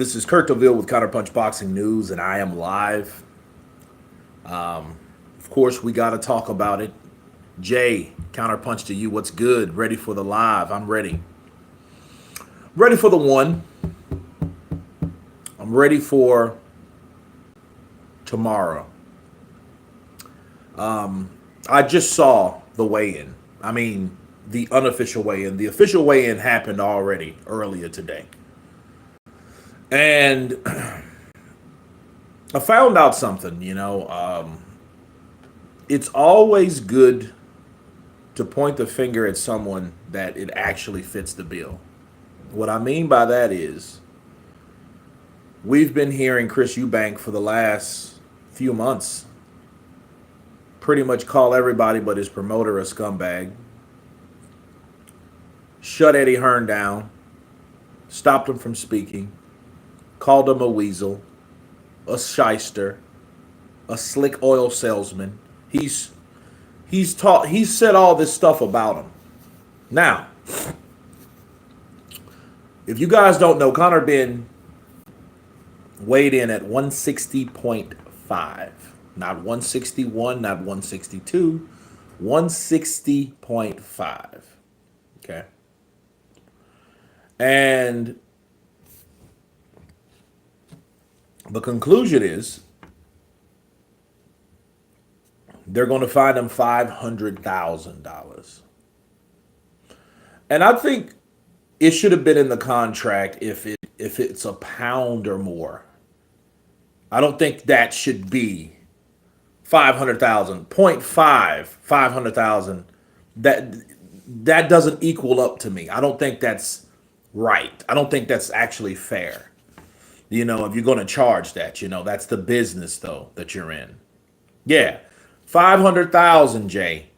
This is Kurt DeVille with Counterpunch Boxing News, and I am live. Of course, we got to talk about it. Jay, Counterpunch to you. What's good? Ready for the live? I'm ready. Ready for the one. I'm ready for tomorrow. I just saw the weigh-in. I mean, the unofficial weigh-in. The official weigh-in happened already earlier today. And I found out something, it's always good to point the finger at someone that it actually fits the bill. What I mean by that is we've been hearing Chris Eubank for the last few months pretty much call everybody but his promoter a scumbag, shut Eddie Hearn down, stopped him from speaking, called him a weasel, a shyster, a slick oil salesman. He's said all this stuff about him. Now, if you guys don't know, Conor Benn weighed in at 160.5. Not 161, not 162, 160.5. Okay. And the conclusion is they're going to fine him $500,000. And I think it should have been in the contract if it's a pound or more. I don't think that should be 500,000. 0.5, 500,000. That doesn't equal up to me. I don't think that's right. I don't think that's actually fair. If you're going to charge that, that's the business, though, that you're in. Yeah, 500,000, Jay,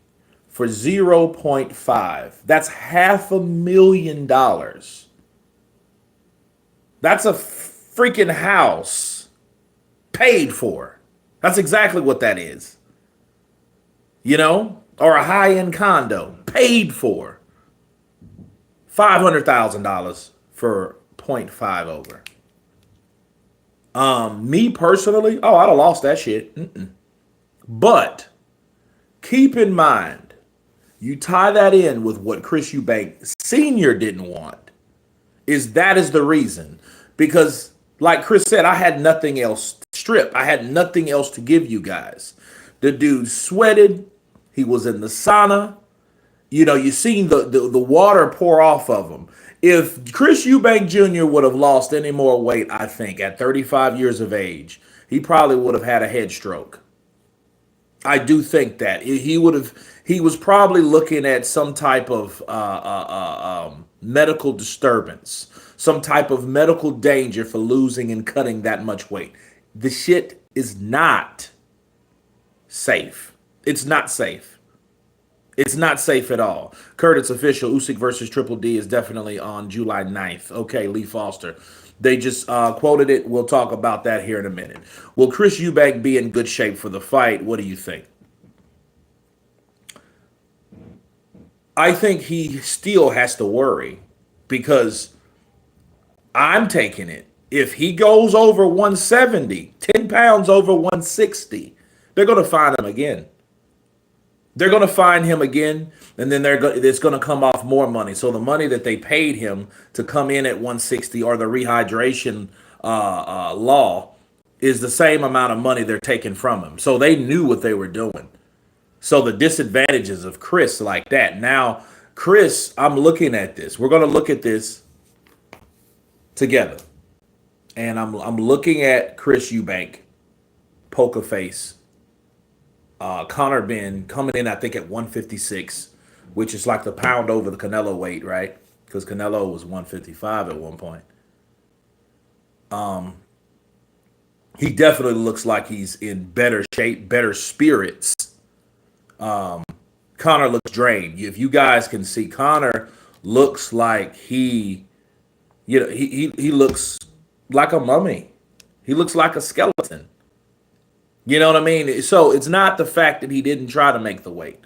for 0.5. That's $500,000. That's a freaking house paid for. That's exactly what that is. Or a high-end condo paid for. $500,000 for 0.5 over. Me personally, I'd have lost that shit. But keep in mind, you tie that in with what Chris Eubank Sr. didn't want. That is the reason. Because, like Chris said, I had nothing else to strip. I had nothing else to give you guys. The dude sweated. He was in the sauna. You seen the water pour off of him. If Chris Eubank Jr. would have lost any more weight, I think, at 35 years of age, he probably would have had a head stroke. I do think that. He was probably looking at some type of medical disturbance, some type of medical danger for losing and cutting that much weight. The shit is not safe. It's not safe. It's not safe at all. Kurt, it's official. Usyk versus Triple D is definitely on July 9th. Okay, Lee Foster. They just quoted it. We'll talk about that here in a minute. Will Chris Eubank be in good shape for the fight? What do you think? I think he still has to worry because I'm taking it. If he goes over 170, 10 pounds over 160, they're going to find him again. They're going to find him again, and then it's going to come off more money. So the money that they paid him to come in at 160 or the rehydration law is the same amount of money they're taking from him. So they knew what they were doing. So the disadvantages of Chris like that. Now, Chris, I'm looking at this. We're going to look at this together. And I'm looking at Chris Eubank, poker face. Conor Benn coming in, I think, at 156, which is like the pound over the Canelo weight, right? Because Canelo was 155 at one point. He definitely looks like he's in better shape, better spirits. Conor looks drained. If you guys can see, Conor looks like he looks like a mummy. He looks like a skeleton. You know what I mean? So it's not the fact that he didn't try to make the weight.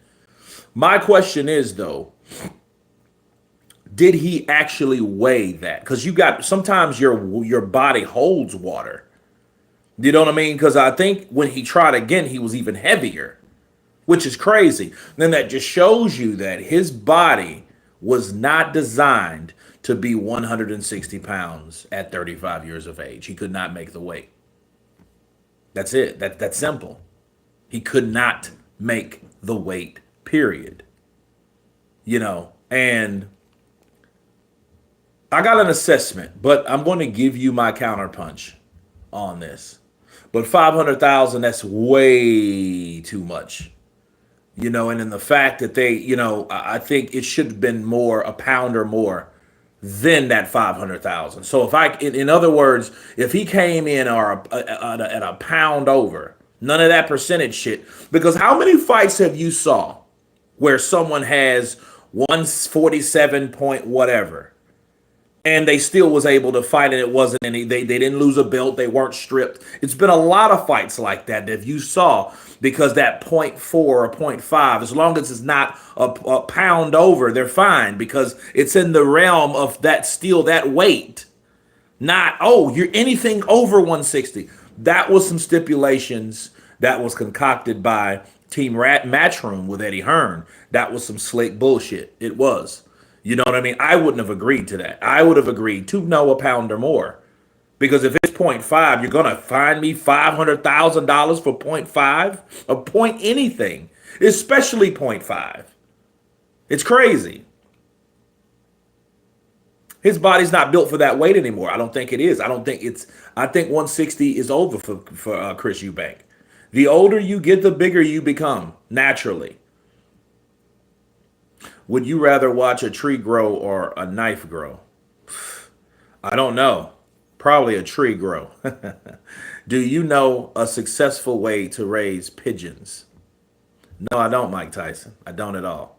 My question is, though, did he actually weigh that? Because you got sometimes your body holds water. You know what I mean? Because I think when he tried again, he was even heavier, which is crazy. Then that just shows you that his body was not designed to be 160 pounds at 35 years of age. He could not make the weight. That's it. That's simple. He could not make the weight, period. You know, and I got an assessment, but I'm going to give you my counterpunch on this. But 500,000, that's way too much. You know, and in the fact that they, you know, I think it should have been more, a pound or more than that 500,000. So if in other words, if he came in at a pound over, none of that percentage shit, because how many fights have you saw where someone has 147 point whatever, and they still was able to fight, and it wasn't any, they didn't lose a belt, they weren't stripped. It's been a lot of fights like that if you saw, because that 0.4 or 0.5, as long as it's not a pound over, they're fine, because it's in the realm of that, still that weight. Not, oh, you're anything over 160. That was some stipulations that was concocted by Team Matchroom with Eddie Hearn. That was some slick bullshit. It was. You know what I mean? I wouldn't have agreed to that. I would have agreed to no a pound or more. Because if it's 0.5, you're going to find me $500,000 for 0.5? Or point anything. Especially 0.5. It's crazy. His body's not built for that weight anymore. I don't think it is. I think 160 is over for Chris Eubank. The older you get, the bigger you become, naturally. Would you rather watch a tree grow or a knife grow? I don't know. Probably a tree grow. Do you know a successful way to raise pigeons? No, I don't, Mike Tyson. I don't at all.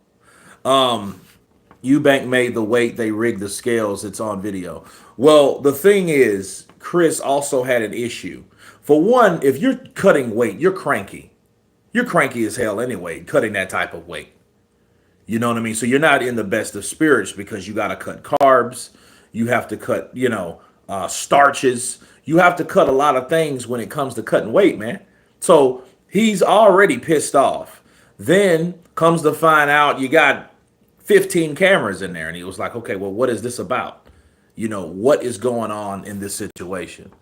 Eubank made the weight. They rigged the scales. It's on video. Well, the thing is, Chris also had an issue. For one, if you're cutting weight, you're cranky. You're cranky as hell anyway, cutting that type of weight. You know what I mean? So you're not in the best of spirits because you got to cut carbs. You have to cut, starches. You have to cut a lot of things when it comes to cutting weight, man. So he's already pissed off. Then comes to find out you got 15 cameras in there. And he was like, okay, well, what is this about? What is going on in this situation?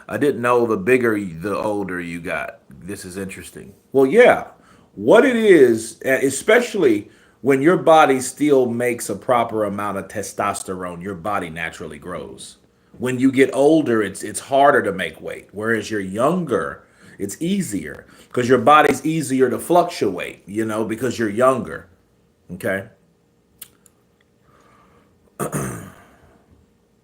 I didn't know the bigger, the older you got. This is interesting. Well, yeah. What it is, especially when your body still makes a proper amount of testosterone, your body naturally grows. When you get older, it's harder to make weight. Whereas you're younger, it's easier because your body's easier to fluctuate, because you're younger. Okay.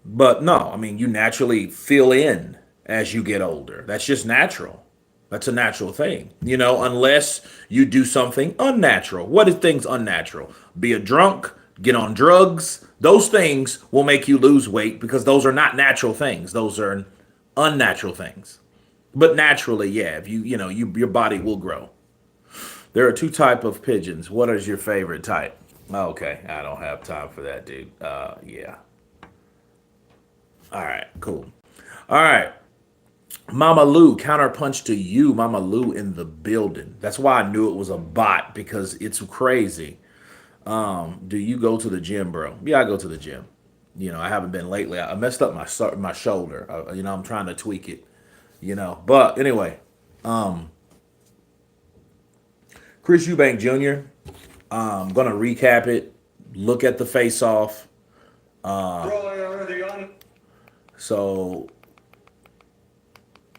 But no, I mean, you naturally fill in as you get older. That's just natural. That's a natural thing, unless you do something unnatural. What is things unnatural? Be a drunk, get on drugs. Those things will make you lose weight because those are not natural things. Those are unnatural things. But naturally, yeah, if your body will grow. There are two types of pigeons. What is your favorite type? Okay, I don't have time for that, dude. Yeah. All right, cool. All right. Mama Lou, counterpunch to you. Mama Lou in the building. That's why I knew it was a bot, because it's crazy. Do you go to the gym, bro? Yeah, I go to the gym. I haven't been lately. I messed up my shoulder. I'm trying to tweak it. But anyway, Chris Eubank Jr. I'm gonna recap it. Look at the face-off. So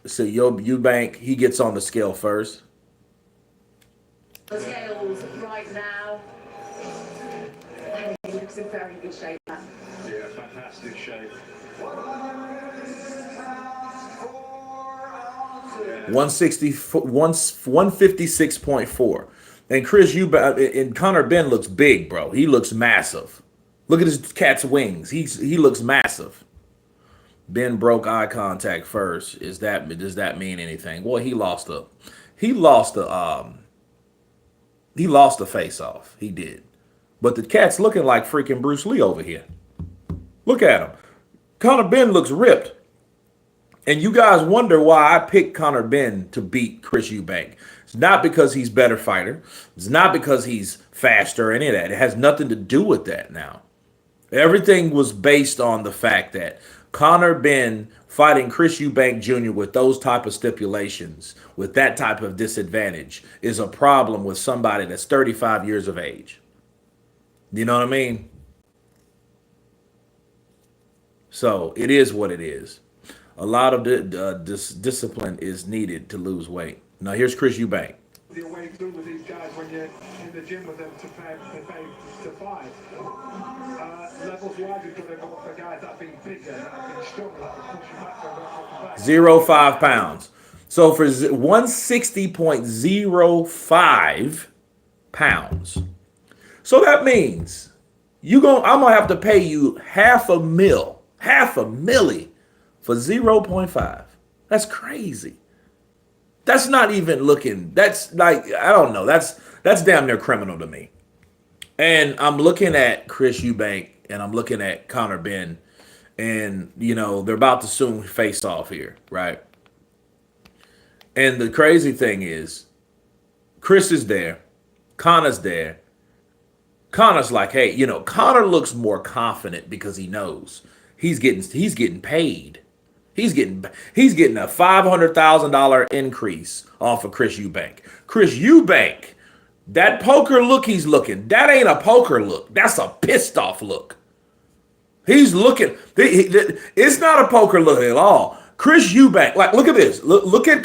Eubank, he gets on the scale first. The scales right now. He looks in very good shape. Yeah, fantastic shape. 156.4. And Chris Eubank and Conor Benn looks big, bro. He looks massive. Look at his cat's wings. He looks massive. Ben broke eye contact first. Does that mean anything? Well, he lost the face off. He did. But the cat's looking like freaking Bruce Lee over here. Look at him. Conor Benn looks ripped. And you guys wonder why I picked Conor Benn to beat Chris Eubank. It's not because he's a better fighter. It's not because he's faster or any of that. It has nothing to do with that now. Everything was based on the fact that Conor Benn fighting Chris Eubank Jr. with those type of stipulations, with that type of disadvantage, is a problem with somebody that's 35 years of age. You know what I mean? So it is what it is. A lot of discipline is needed to lose weight. Now here's Chris Eubank. Your way through with these guys when you're in the gym with them to fight. Levels wise, you've got to go for guys that have been bigger, that have been stronger, that will push you back and back. 0.5 pounds. So for 160.05 pounds. So that means I'm gonna have to pay you half a milli for 0.5. That's crazy. That's not even looking. That's like, I don't know. That's damn near criminal to me. And I'm looking at Chris Eubank and I'm looking at Conor Benn, and they're about to soon face off here, right? And the crazy thing is, Chris is there, Conor's there. Conor's like, hey, Conor looks more confident because he knows he's getting paid. He's getting a $500,000 increase off of Chris Eubank. Chris Eubank, that poker look he's looking, that ain't a poker look. That's a pissed off look. He's looking. It's not a poker look at all. Chris Eubank, like, look at this. Look at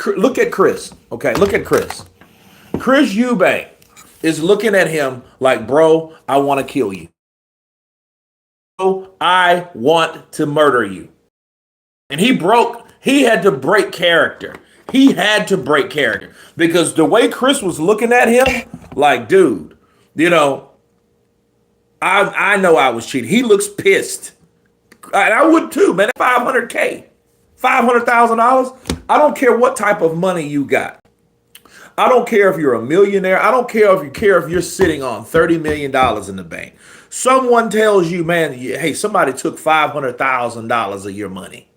Chris. Okay, look at Chris. Chris Eubank is looking at him like, bro, I want to kill you. Bro, I want to murder you. And he had to break character. He had to break character because the way Chris was looking at him, like, dude, I know I was cheating. He looks pissed. And I would too, man. $500K, $500,000. I don't care what type of money you got. I don't care if you're a millionaire. I don't care if you're sitting on $30 million in the bank. Someone tells you, man, hey, somebody took $500,000 of your money.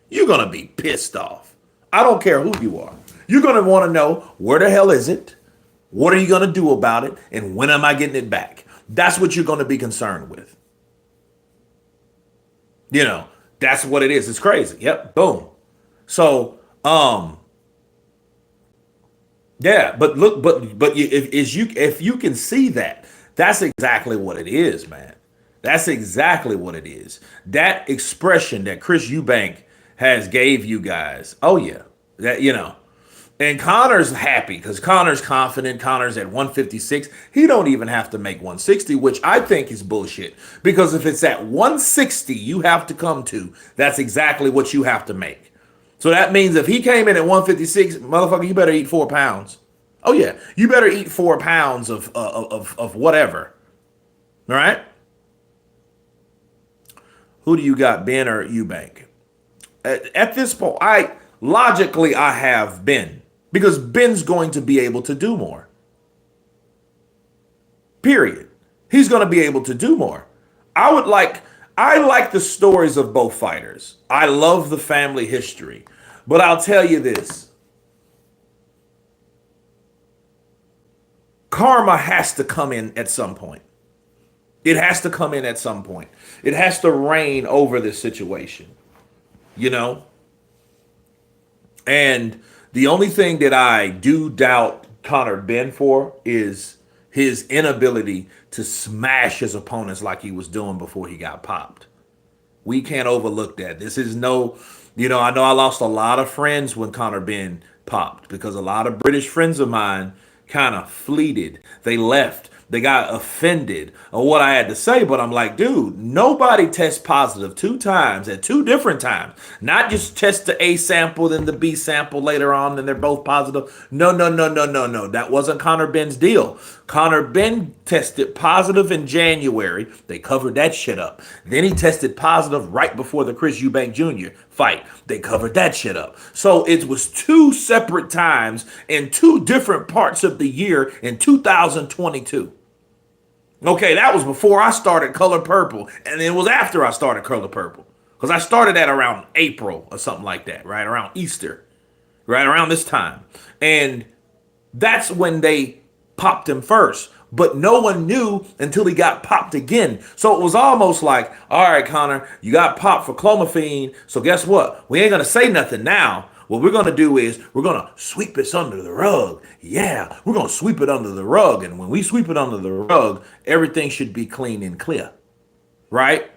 You're going to be pissed off. I don't care who you are. You're going to want to know, where the hell is it? What are you going to do about it? And when am I getting it back? That's what you're going to be concerned with. That's what it is. It's crazy. Yep. Boom. So, yeah, but look, if you can see that, that's exactly what it is, man. That's exactly what it is. That expression that Chris Eubank has gave you guys. Oh yeah, that and Conor's happy because Conor's confident. Conor's at 156. He don't even have to make 160, which I think is bullshit. Because if it's at 160, you have to come to. That's exactly what you have to make. So that means if he came in at 156, motherfucker, you better eat 4 pounds. Oh yeah, you better eat 4 pounds of whatever. All right. Who do you got, Benn or Eubank? At this point, I have Benn because Ben's going to be able to do more. Period. He's going to be able to do more. I like the stories of both fighters. I love the family history, but I'll tell you this. Karma has to come in at some point. It has to come in at some point. It has to reign over this situation. And the only thing that I do doubt Conor Benn for is his inability to smash his opponents like he was doing before he got popped. We can't overlook that. This is I know I lost a lot of friends when Conor Benn popped because a lot of British friends of mine kind of fleeted. They left. They got offended on what I had to say, but I'm like, dude, nobody tests positive 2 times at 2 different times. Not just test the A sample, then the B sample later on, and they're both positive. No. That wasn't Conor Benn's deal. Conor Benn tested positive in January. They covered that shit up. Then he tested positive right before the Chris Eubank Jr. fight. They covered that shit up. So it was 2 separate times in 2 different parts of the year in 2022. Okay, that was before I started Color Purple, and it was after I started Color Purple. Because I started at around April or something like that, right? Around Easter, right? Around this time. And that's when they popped him first. But no one knew until he got popped again. So it was almost like, all right, Conor, you got popped for clomiphene. So guess what? We ain't going to say nothing now. What we're going to do is we're going to sweep this under the rug. Yeah, we're going to sweep it under the rug. And when we sweep it under the rug, everything should be clean and clear. Right?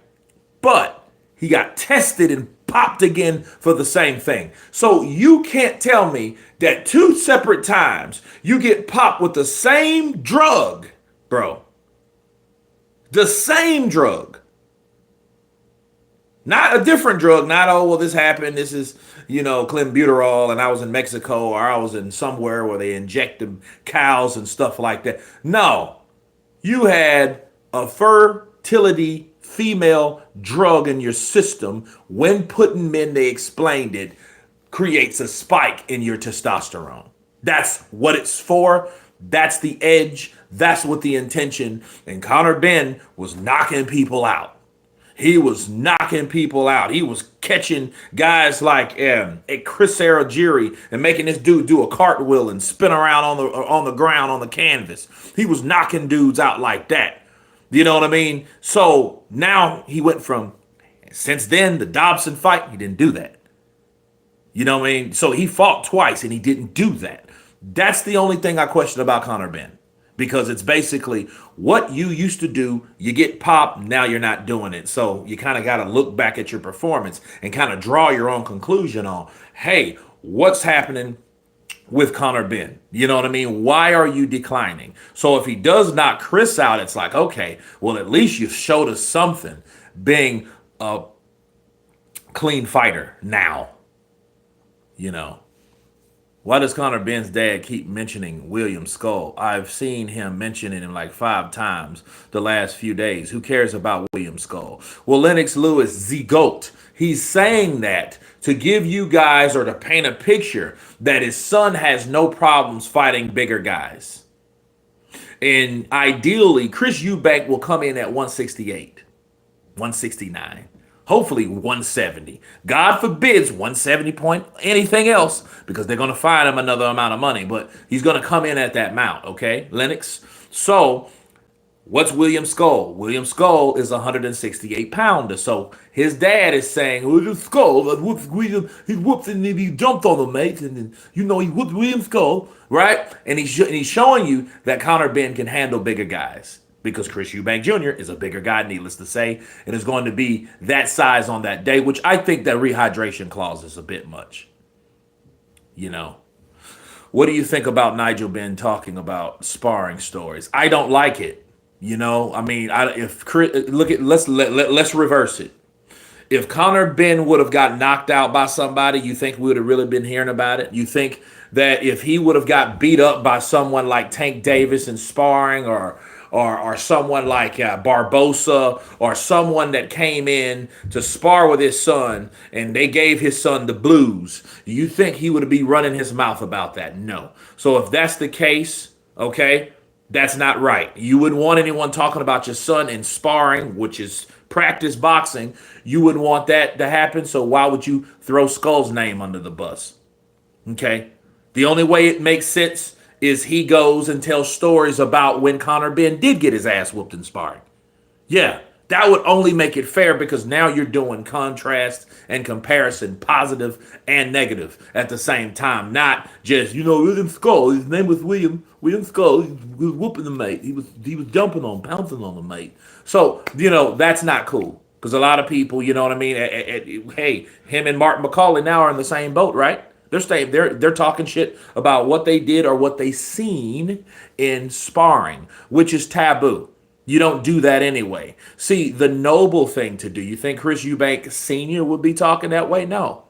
But he got tested and popped again for the same thing. So you can't tell me that two separate times you get popped with the same drug, bro. The same drug. Not a different drug. Not, oh, well, this happened. This is, clenbuterol, and I was in Mexico, or I was in somewhere where they inject them cows and stuff like that. No. You had a fertility female drug in your system. When put in men, they explained it, creates a spike in your testosterone. That's what it's for. That's the edge. That's what the intention. And Conor Benn was knocking people out. He was knocking people out. He was catching guys like Chris Aragiri and making this dude do a cartwheel and spin around on the ground on the canvas. He was knocking dudes out like that. You know what I mean? So now he went from, since then, the Dobson fight, he didn't do that. You know what I mean? So he fought twice and he didn't do that. That's the only thing I question about Conor Benn. Because it's basically what you used to do, you get popped, now you're not doing it. So you kind of got to look back at your performance and kind of draw your own conclusion on, hey, what's happening with Conor Benn? You know what I mean? Why are you declining? So if he does knock Chris out, it's like, okay, well, at least you showed us something being a clean fighter now. Why does Conor Benn's dad keep mentioning William Skull? I've seen him mentioning him like 5 times the last few days. Who cares about William Skull? Well, Lennox Lewis, the GOAT, he's saying that to give you guys, or to paint a picture that his son has no problems fighting bigger guys. And ideally, Chris Eubank will come in at 168, 169. Hopefully 170. God forbids 170 point anything else, because they're going to fine him another amount of money. But he's going to come in at that amount, okay, Lennox? So what's William Skull? William Skull is a 168 pounder. So his dad is saying, William Skull, he whooped and he jumped on him, mate. And then, he whooped William Skull, right? And he's showing you that Conor Benn can handle bigger guys. Because Chris Eubank Jr. is a bigger guy, needless to say, and is going to be that size on that day, which I think that rehydration clause is a bit much. What do you think about Nigel Benn talking about sparring stories? I don't like it. I mean, let's reverse it. If Conor Benn would have got knocked out by somebody, you think we would have really been hearing about it? You think that if he would have got beat up by someone like Tank Davis in sparring, or someone like Barbosa, or someone that came in to spar with his son and they gave his son the blues, do you think he would be running his mouth about that? No. So if that's the case, okay, that's not right. You wouldn't want anyone talking about your son in sparring, which is practice boxing. You wouldn't want that to happen. So why would you throw Skull's name under the bus? Okay. The only way it makes sense is he goes and tells stories about when Conor Benn did get his ass whooped in sparring. Yeah, that would only make it fair, because now you're doing contrast and comparison, positive and negative at the same time. Not just, William Skull, his name was William Skull, he was whooping the mate. He was jumping on, pouncing on the mate. So, that's not cool. Because a lot of people, you know what I mean? Hey, him and Martin McCauley now are in the same boat, right? They're talking shit about what they did or what they seen in sparring, which is taboo. You don't do that anyway. See, the noble thing to do. You think Chris Eubank Sr. would be talking that way? No.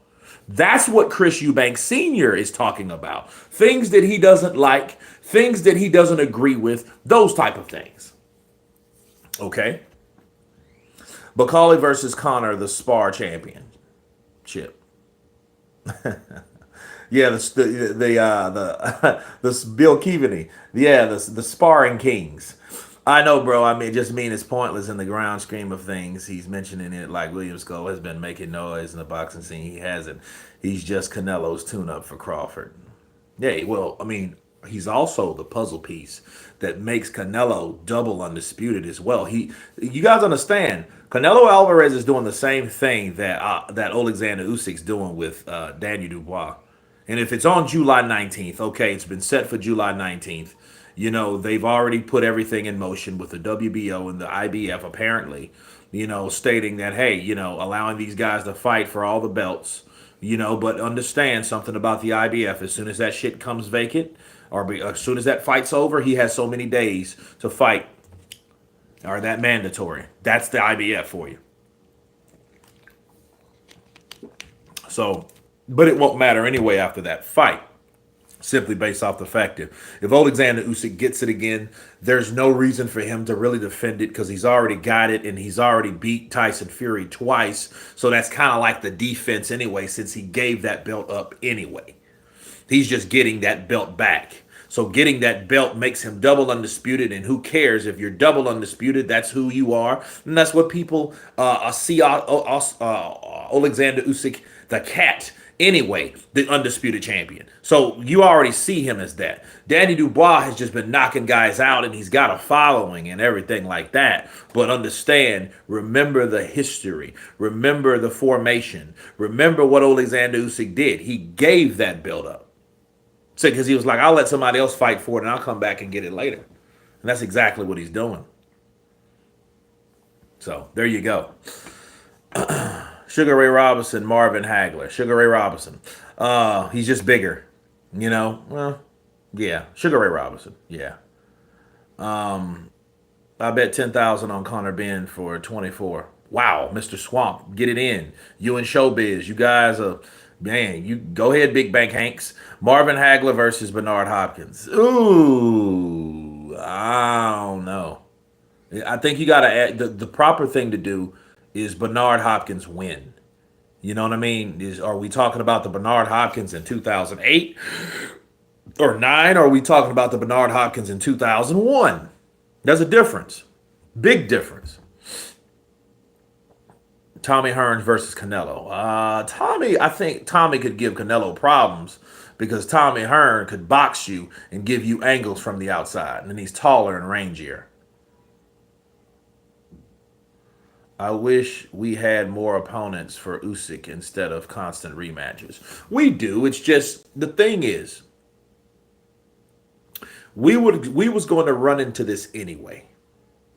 That's what Chris Eubank Sr. is talking about. Things that he doesn't like, things that he doesn't agree with, those type of things. Okay? McCauley versus Conor, the spar championship. Yeah, the Bill Keaveney. Yeah, the sparring kings. I know, bro. I mean, just mean it's pointless in the ground scheme of things. He's mentioning it like William Skull has been making noise in the boxing scene. He hasn't. He's just Canelo's tune-up for Crawford. Yeah, well, I mean, he's also the puzzle piece that makes Canelo double undisputed as well. You guys understand? Canelo Alvarez is doing the same thing that Alexander Usyk's doing with Daniel Dubois. And if it's on July 19th, okay, it's been set for July 19th. You know, they've already put everything in motion with the WBO and the IBF, apparently, stating that, hey, allowing these guys to fight for all the belts, but understand something about the IBF. As soon as that shit comes vacant, as soon as that fight's over, he has so many days to fight. Or that mandatory. That's the IBF for you. So, but it won't matter anyway after that fight, simply based off the fact that if Alexander Usyk gets it again, there's no reason for him to really defend it because he's already got it and he's already beat Tyson Fury twice. So that's kind of like the defense anyway, since he gave that belt up anyway. He's just getting that belt back. So getting that belt makes him double undisputed, and who cares if you're double undisputed? That's who you are, and that's what people see Alexander Usyk, the cat, anyway, the undisputed champion. So you already see him as that. Danny Dubois has just been knocking guys out, and he's got a following and everything like that. But understand, remember the history, remember the formation, remember what Alexander Usyk did. He gave that belt up. So, because he was like, I'll let somebody else fight for it and I'll come back and get it later. And that's exactly what he's doing. So, there you go. Sugar Ray Robinson, Marvin Hagler. Sugar Ray Robinson. He's just bigger. Well, yeah. Sugar Ray Robinson. Yeah. I bet 10,000 on Conor Benn for 24. Wow, Mr. Swamp, get it in. You and Showbiz, you guys are... Man, you go ahead, Big Bank Hanks. Marvin Hagler versus Bernard Hopkins. Ooh, I don't know. I think you got to add the proper thing to do is Bernard Hopkins win. You know what I mean? Are we talking about the Bernard Hopkins in 2008 or 9? Or are we talking about the Bernard Hopkins in 2001? There's a difference. Big difference. Tommy Hearns versus Canelo. I think Tommy could give Canelo problems because Tommy Hearns could box you and give you angles from the outside. And he's taller and rangier. I wish we had more opponents for Usyk instead of constant rematches. We do. It's just, the thing is, we was going to run into this anyway.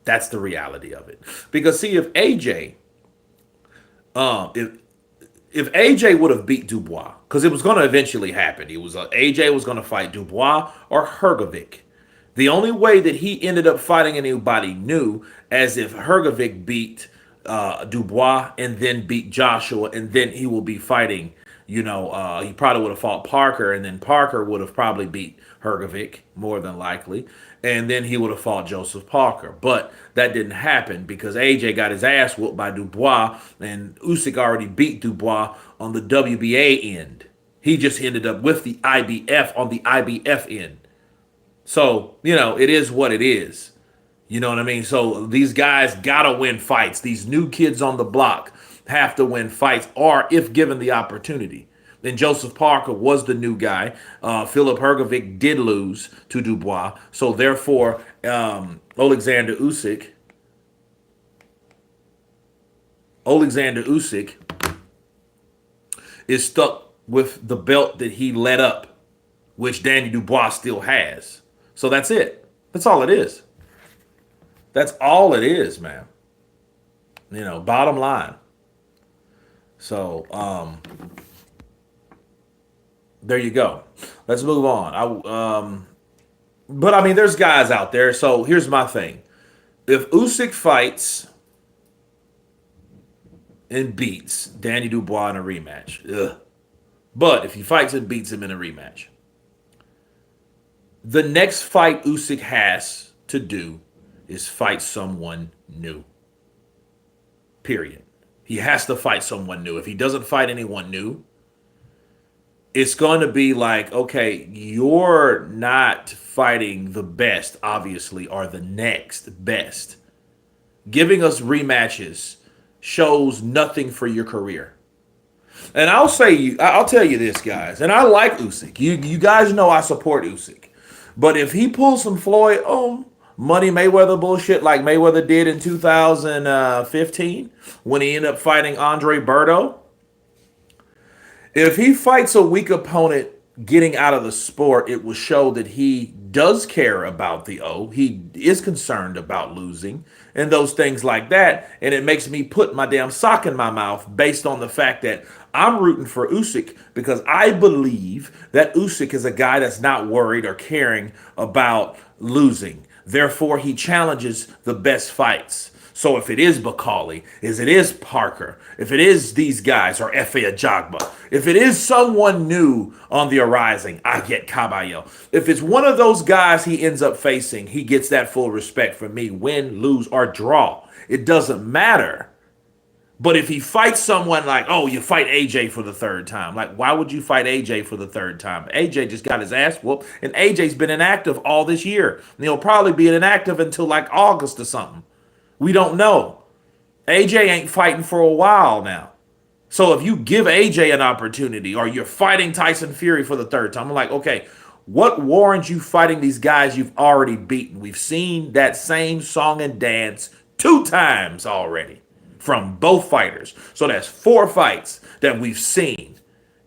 That's the reality of it. Because see, if AJ... if AJ would have beat Dubois, because it was going to eventually happen, AJ was going to fight Dubois or Hrgovic. The only way that he ended up fighting anybody new, as if Hrgovic beat Dubois and then beat Joshua, and then he will be fighting. He probably would have fought Parker, and then Parker would have probably beat Hrgovic, more than likely. And then he would have fought Joseph Parker. But that didn't happen because AJ got his ass whooped by Dubois, and Usyk already beat Dubois on the WBA end. He just ended up with the IBF on the IBF end. So, it is what it is. You know what I mean? So these guys got to win fights. These new kids on the block have to win fights, or if given the opportunity. Then Joseph Parker was the new guy. Philip Hrgovic did lose to Dubois. So therefore, Alexander Usyk is stuck with the belt that he let up, which Danny Dubois still has. So that's it. That's all it is. That's all it is, man. Bottom line. So, there you go. Let's move on. But I mean, there's guys out there. So here's my thing: if Usyk fights and beats Danny Dubois in a rematch, but if he fights and beats him in a rematch, the next fight Usyk has to do is fight someone new. Period. He has to fight someone new. If he doesn't fight anyone new, it's going to be like, okay, you're not fighting the best, obviously, or the next best. Giving us rematches shows nothing for your career. And I'll tell you this, guys, and I like Usyk. You guys know I support Usyk. But if he pulls some Floyd Money Mayweather bullshit like Mayweather did in 2015 when he ended up fighting Andre Berto, if he fights a weak opponent getting out of the sport, it will show that he does care about the O. He is concerned about losing and those things like that. And it makes me put my damn sock in my mouth based on the fact that I'm rooting for Usyk because I believe that Usyk is a guy that's not worried or caring about losing. Therefore, he challenges the best fights. So if it is Bakali, if it is Parker, if it is these guys or Efe Ajagba, if it is someone new on the horizon, I get Caballo. If it's one of those guys he ends up facing, he gets that full respect from me, win, lose, or draw. It doesn't matter. But if he fights someone like, oh, you fight AJ for the third time. Like, why would you fight AJ for the third time? AJ just got his ass whooped, and AJ's been inactive all this year. And he'll probably be inactive until like August or something. We don't know. AJ ain't fighting for a while now. So if you give AJ an opportunity or you're fighting Tyson Fury for the third time, I'm like, okay, what warrants you fighting these guys you've already beaten? We've seen that same song and dance 2 times already from both fighters. So that's 4 fights that we've seen.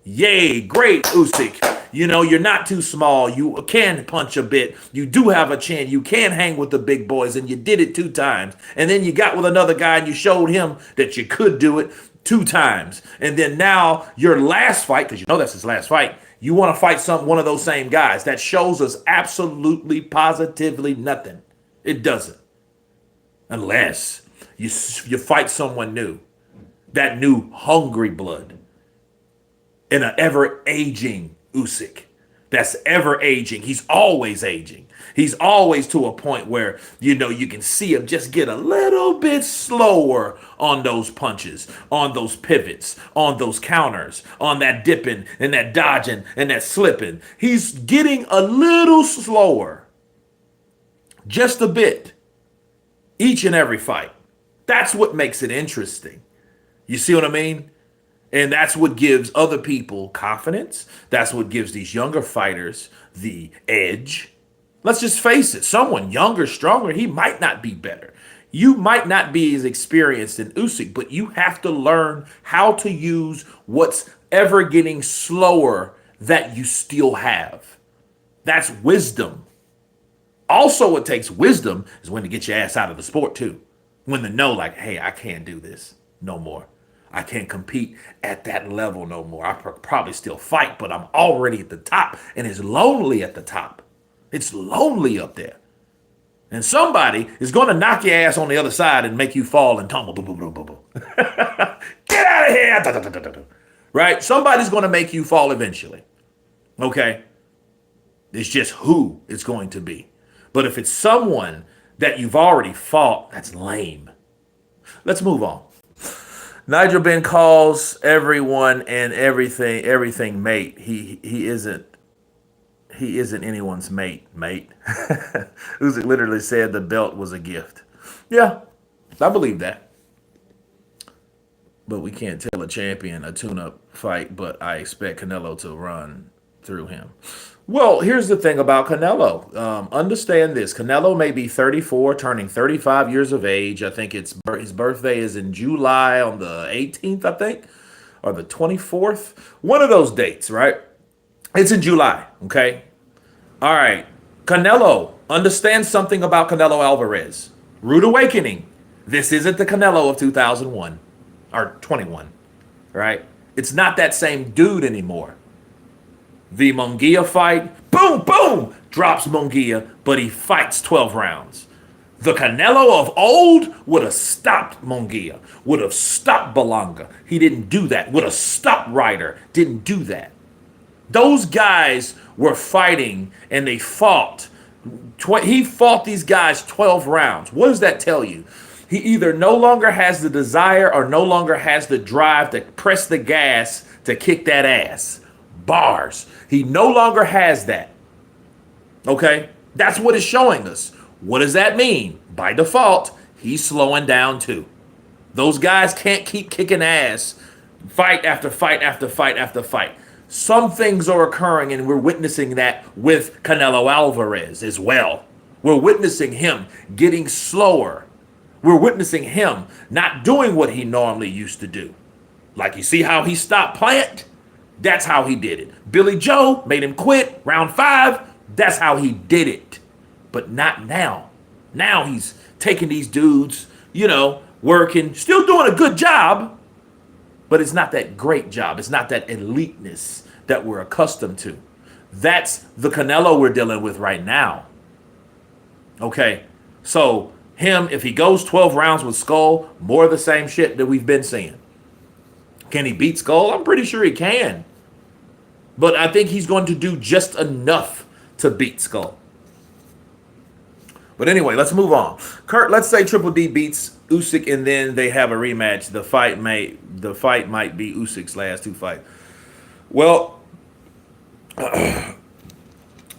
Yay, great, Usyk. You know, you're not too small. You can punch a bit. You do have a chin. You can hang with the big boys, and you did it 2 times. And then you got with another guy, and you showed him that you could do it 2 times. And then now your last fight, because you know that's his last fight, you want to fight one of those same guys. That shows us absolutely, positively nothing. It doesn't. Unless you fight someone new. That new hungry blood. In an ever-aging Usyk. That's ever-aging. He's always aging. He's always to a point where, you know, you can see him just get a little bit slower on those punches, on those pivots, on those counters, on that dipping and that dodging and that slipping. He's getting a little slower. Just a bit. Each and every fight. That's what makes it interesting. You see what I mean? And that's what gives other people confidence. That's what gives these younger fighters the edge. Let's just face it. Someone younger, stronger, he might not be better. You might not be as experienced in Usyk, but you have to learn how to use what's ever getting slower that you still have. That's wisdom. Also, what takes wisdom is when to get your ass out of the sport, too. When to know, like, hey, I can't do this no more. I can't compete at that level no more. I probably still fight, but I'm already at the top, and it's lonely at the top. It's lonely up there. And somebody is going to knock your ass on the other side and make you fall and tumble. Boom, boom, boom, boom, boom. Get out of here. Da, da, da, da, da. Right? Somebody's going to make you fall eventually. Okay? It's just who it's going to be. But if it's someone that you've already fought, that's lame. Let's move on. Nigel Benn calls everyone and everything mate. He isn't anyone's mate. Usyk literally said the belt was a gift. Yeah, I believe that. But we can't tell a champion a tune-up fight, but I expect Canelo to run through him. Well, here's the thing about Canelo. Understand this. Canelo may be 34, turning 35 years of age. I think his birthday is in July on the 18th, I think, or the 24th. One of those dates, right? It's in July, okay? All right. Canelo, understand something about Canelo Alvarez. Rude awakening. This isn't the Canelo of 2001 or 21, right? It's not that same dude anymore. The Munguia fight, boom, boom, drops Munguia, but he fights 12 rounds. The Canelo of old would have stopped Munguia, would have stopped Belanga. He didn't do that. Would have stopped Ryder. Didn't do that. Those guys were fighting and they fought. He fought these guys 12 rounds. What does that tell you? He either no longer has the desire or no longer has the drive to press the gas to kick that ass. Bars. He no longer has that. Okay? That's what it's showing us. What does that mean? By default, he's slowing down too. Those guys can't keep kicking ass fight after fight after fight after fight. Some things are occurring, and we're witnessing that with Canelo Alvarez as well. We're witnessing him getting slower. We're witnessing him not doing what he normally used to do. Like, you see how he stopped Plant? That's how he did it. Billy Joe made him quit round 5. That's how he did it. But not now. Now he's taking these dudes, working, still doing a good job, but it's not that great job. It's not that eliteness that we're accustomed to. That's the Canelo we're dealing with right now. Okay, so him, if he goes 12 rounds with Skull, more of the same shit that we've been seeing. Can he beat Skull? I'm pretty sure he can. But I think he's going to do just enough to beat Skull. But anyway, let's move on. Kurt, let's say Triple D beats Usyk and then they have a rematch. The fight might be Usyk's last 2 fights. Well,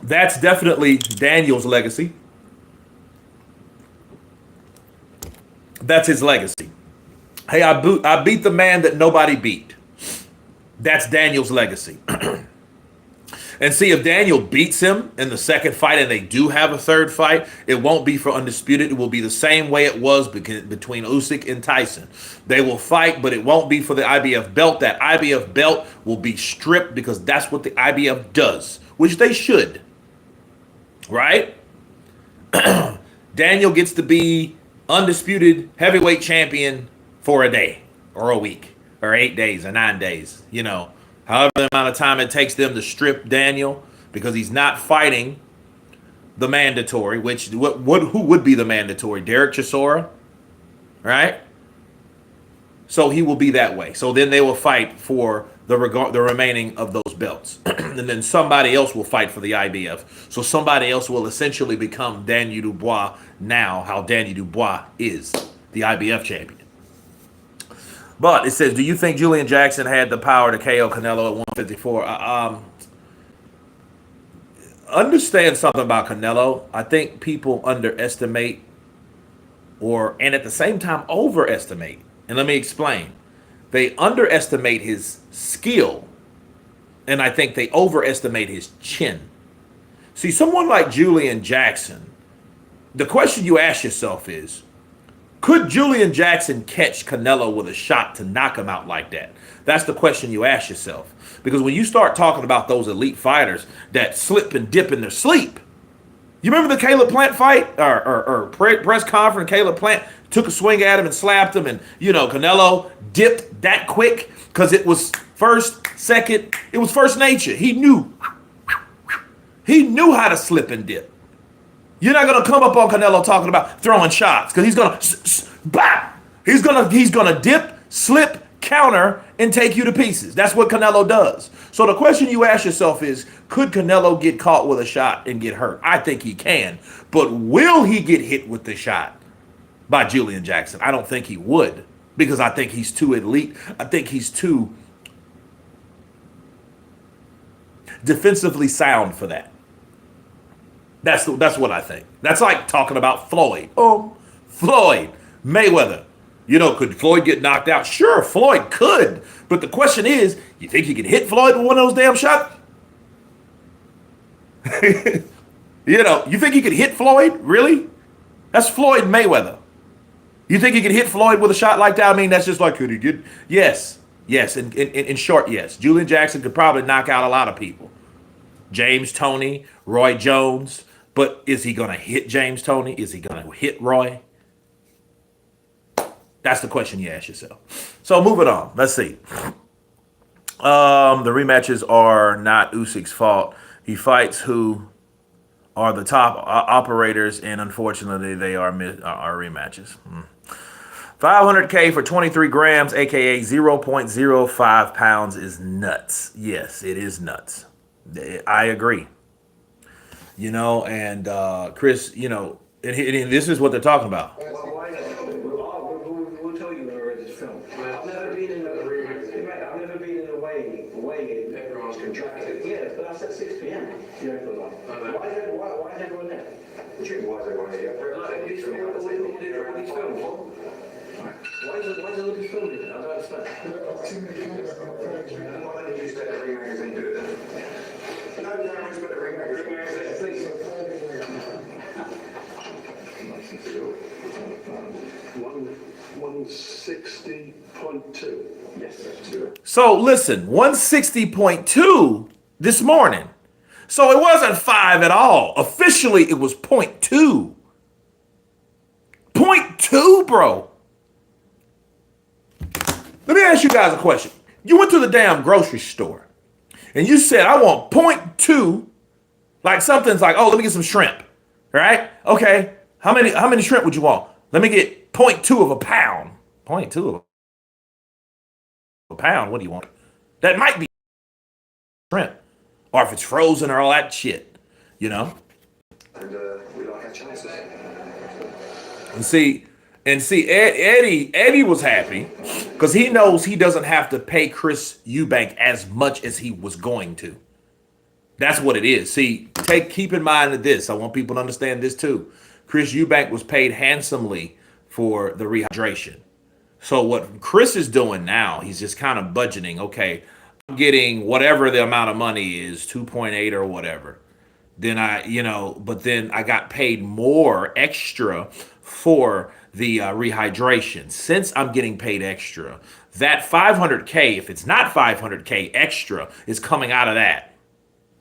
that's definitely Daniel's legacy. That's his legacy. Hey, I beat the man that nobody beat. That's Daniel's legacy. And see, if Daniel beats him in the second fight and they do have a third fight, it won't be for undisputed. It will be the same way it was between Usyk and Tyson. They will fight, but it won't be for the IBF belt. That IBF belt will be stripped because that's what the IBF does, which they should. Right? Daniel gets to be undisputed heavyweight champion for a day or a week or 8 days or 9 days, however the amount of time it takes them to strip Daniel, because he's not fighting the mandatory, which who would be the mandatory? Derek Chisora, right? So he will be that way. So then they will fight for the remaining of those belts. And then somebody else will fight for the IBF. So somebody else will essentially become Daniel Dubois now, how Daniel Dubois is the IBF champion. But it says, do you think Julian Jackson had the power to KO Canelo at 154? Understand something about Canelo. I think people underestimate and at the same time overestimate. And let me explain. They underestimate his skill, and I think they overestimate his chin. See, someone like Julian Jackson, the question you ask yourself is, could Julian Jackson catch Canelo with a shot to knock him out like that? That's the question you ask yourself. Because when you start talking about those elite fighters that slip and dip in their sleep, you remember the Caleb Plant fight or press conference? Caleb Plant took a swing at him and slapped him, and Canelo dipped that quick because it was first nature. He knew how to slip and dip. You're not gonna come up on Canelo talking about throwing shots, because he's gonna dip, slip, counter, and take you to pieces. That's what Canelo does. So the question you ask yourself is, could Canelo get caught with a shot and get hurt? I think he can. But will he get hit with the shot by Julian Jackson? I don't think he would, because I think he's too elite. I think he's too defensively sound for that. That's what I think. That's like talking about Floyd. Floyd Mayweather. Could Floyd get knocked out? Sure, Floyd could. But the question is, you think he could hit Floyd with one of those damn shots? You think he could hit Floyd? Really? That's Floyd Mayweather. You think he could hit Floyd with a shot like that? I mean, that's just like, could he get? Yes. In short, yes. Julian Jackson could probably knock out a lot of people. James Toney, Roy Jones. But is he going to hit James Toney? Is he going to hit Roy? That's the question you ask yourself. So moving on. Let's see. The rematches are not Usyk's fault. He fights who are the top operators, and unfortunately, they are rematches. 500K for 23 grams, aka 0.05 pounds, is nuts. Yes, it is nuts. I agree. And Chris, and this is what they're talking about. We'll tell you when I read this film. I've never been in a weighing. Everyone's contracted. Yeah, but that's at 6 p.m. Yeah, why is everyone there? What do you mean, why is everyone there? What is filmed for? Why is it looking filmed in? I don't understand. Why did you just let the Ring magazine do it then? No, one's got the Ring magazine, please. 160.2. Yes, that's true. So listen, 160.2 this morning. So it wasn't 5 at all. Officially, it was 0.2. 0.2, bro. Let me ask you guys a question. You went to the damn grocery store and you said, I want 0.2, like something's like, oh, let me get some shrimp. Right? Okay. How many shrimp would you want? Let me get 0.2 of a pound. 0.2 of a pound. What do you want? That might be shrimp. Or if it's frozen or all that shit, you know? And we don't have chances. And see, Eddie was happy because he knows he doesn't have to pay Chris Eubank as much as he was going to. That's what it is. See, keep in mind this. I want people to understand this too. Chris Eubank was paid handsomely for the rehydration. So what Chris is doing now, he's just kind of budgeting. Okay, I'm getting whatever the amount of money is, 2.8 or whatever. Then but then I got paid more extra for the rehydration. Since I'm getting paid extra, that 500K, if it's not 500K extra, is coming out of that.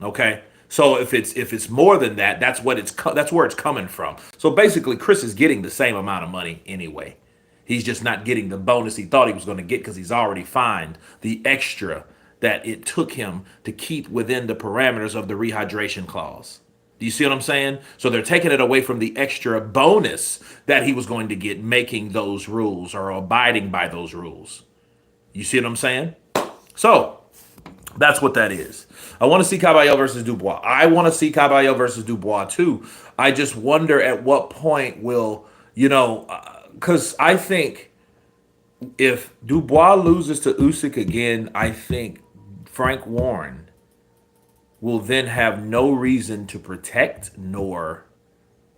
Okay, so if it's more than that, that's where it's coming from. So basically, Chris is getting the same amount of money anyway. He's just not getting the bonus he thought he was going to get because he's already fined the extra that it took him to keep within the parameters of the rehydration clause. Do you see what I'm saying? So they're taking it away from the extra bonus that he was going to get making those rules or abiding by those rules. You see what I'm saying? So that's what that is. I want to see Caballero versus Dubois. I want to see Caballero versus Dubois too. I just wonder at what point will, because I think if Dubois loses to Usyk again, I think Frank Warren will then have no reason to protect nor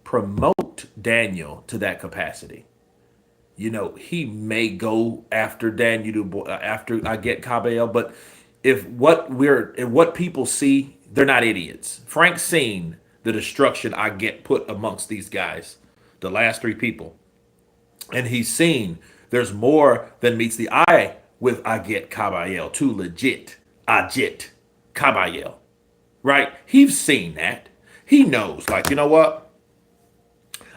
promote Daniel to that capacity. He may go after Daniel Dubois after I get Caballero, but if what people see, they're not idiots. Frank's seen the destruction I get put amongst these guys, the last 3 people. And he's seen there's more than meets the eye with Aget Caballero. Too legit. Aget Caballero. Right? He's seen that. He knows, like, you know what?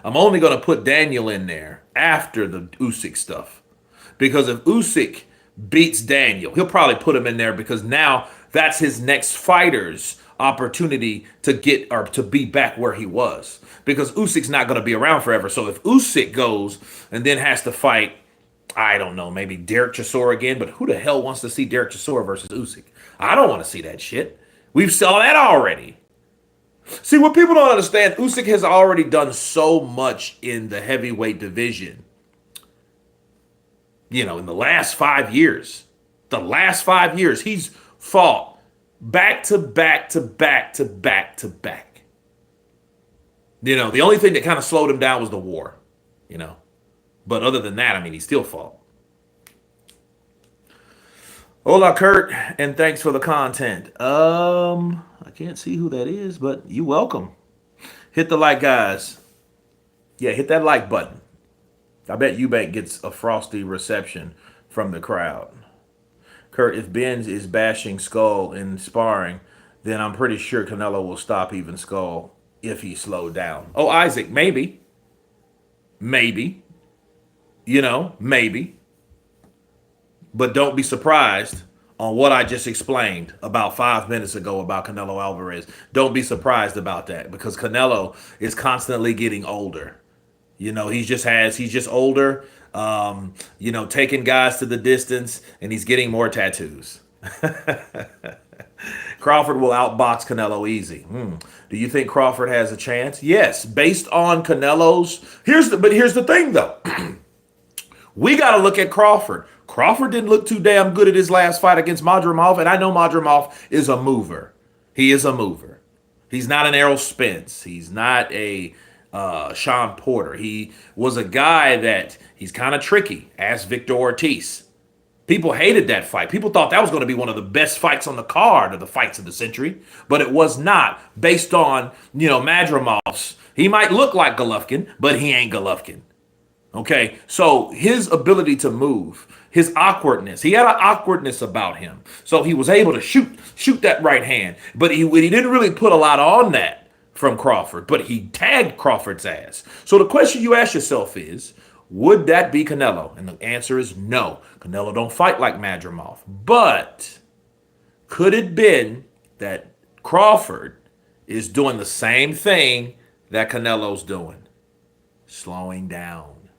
I'm only going to put Daniel in there after the Usyk stuff. Because if Usyk beats Daniel, he'll probably put him in there because now that's his next fighter's opportunity to get or to be back where he was. Because Usyk's not going to be around forever. So if Usyk goes and then has to fight, I don't know, maybe Derek Chisora again, but who the hell wants to see Derek Chisora versus Usyk? I don't want to see that shit. We've saw that already. See, what people don't understand, Usyk has already done so much in the heavyweight division. In the last 5 years. The last 5 years, he's fought back to back to back to back to back. The only thing that kind of slowed him down was the war. But other than that, he still fought. Hola, Kurt, and thanks for the content. I can't see who that is, but you welcome. Hit the like, guys. Yeah, hit that like button. I bet Eubank gets a frosty reception from the crowd. Kurt, if Benz is bashing Skull in sparring, then I'm pretty sure Canelo will stop even Skull if he slowed down. Oh, Isaac, maybe. Maybe. Maybe. But don't be surprised on what I just explained about 5 minutes ago about Canelo Alvarez. Don't be surprised about that because Canelo is constantly getting older. He's just older, taking guys to the distance, and he's getting more tattoos. Crawford will outbox Canelo easy. Do you think Crawford has a chance? Yes, based on Canelo's. Here's the thing, though. We got to look at Crawford. Crawford didn't look too damn good at his last fight against Madrimov, and I know Madrimov is a mover. He is a mover. He's not an Errol Spence. He's not a Sean Porter. He was a guy that he's kind of tricky. Ask Victor Ortiz. People hated that fight. People thought that was going to be one of the best fights on the card of the fights of the century, but it was not based on, Madrimov's. He might look like Golovkin, but he ain't Golovkin. Okay, so his ability to move, his awkwardness, he had an awkwardness about him. So he was able to shoot that right hand, but he didn't really put a lot on that from Crawford, but he tagged Crawford's ass. So the question you ask yourself is, would that be Canelo? And the answer is no. Canelo don't fight like Madrimov. But could it been that Crawford is doing the same thing that Canelo's doing? Slowing down.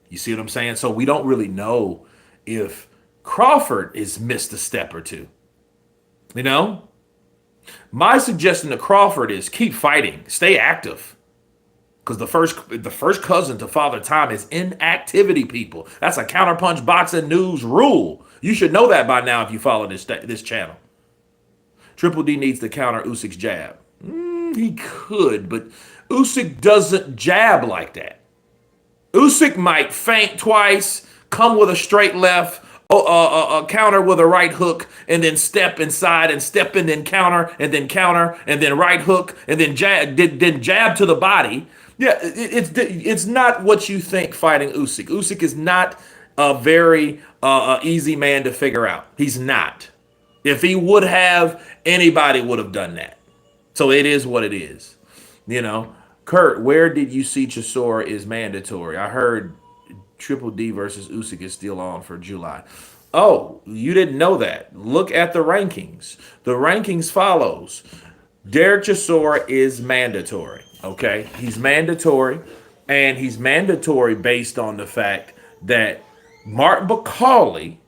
You see what I'm saying? So we don't really know if Crawford is missed a step or two. My suggestion to Crawford is keep fighting. Stay active. Because the first cousin to Father Time is inactivity, people. That's a Counterpunch Boxing News rule. You should know that by now if you follow this channel. Triple D needs to counter Usyk's jab. He could, but Usyk doesn't jab like that. Usyk might feint twice, come with a straight left, counter with a right hook, and then step inside and step and then counter and then right hook and then jab to the body. Yeah, it's not what you think fighting Usyk. Usyk is not a very easy man to figure out. He's not. If he would have, anybody would have done that. So it is what it is. Kurt, where did you see Chisora is mandatory? I heard Triple D versus Usyk is still on for July. Oh, you didn't know that. Look at the rankings. The rankings follows. Derek Chisora is mandatory. Okay, he's mandatory, and he's mandatory based on the fact that Mark Bacali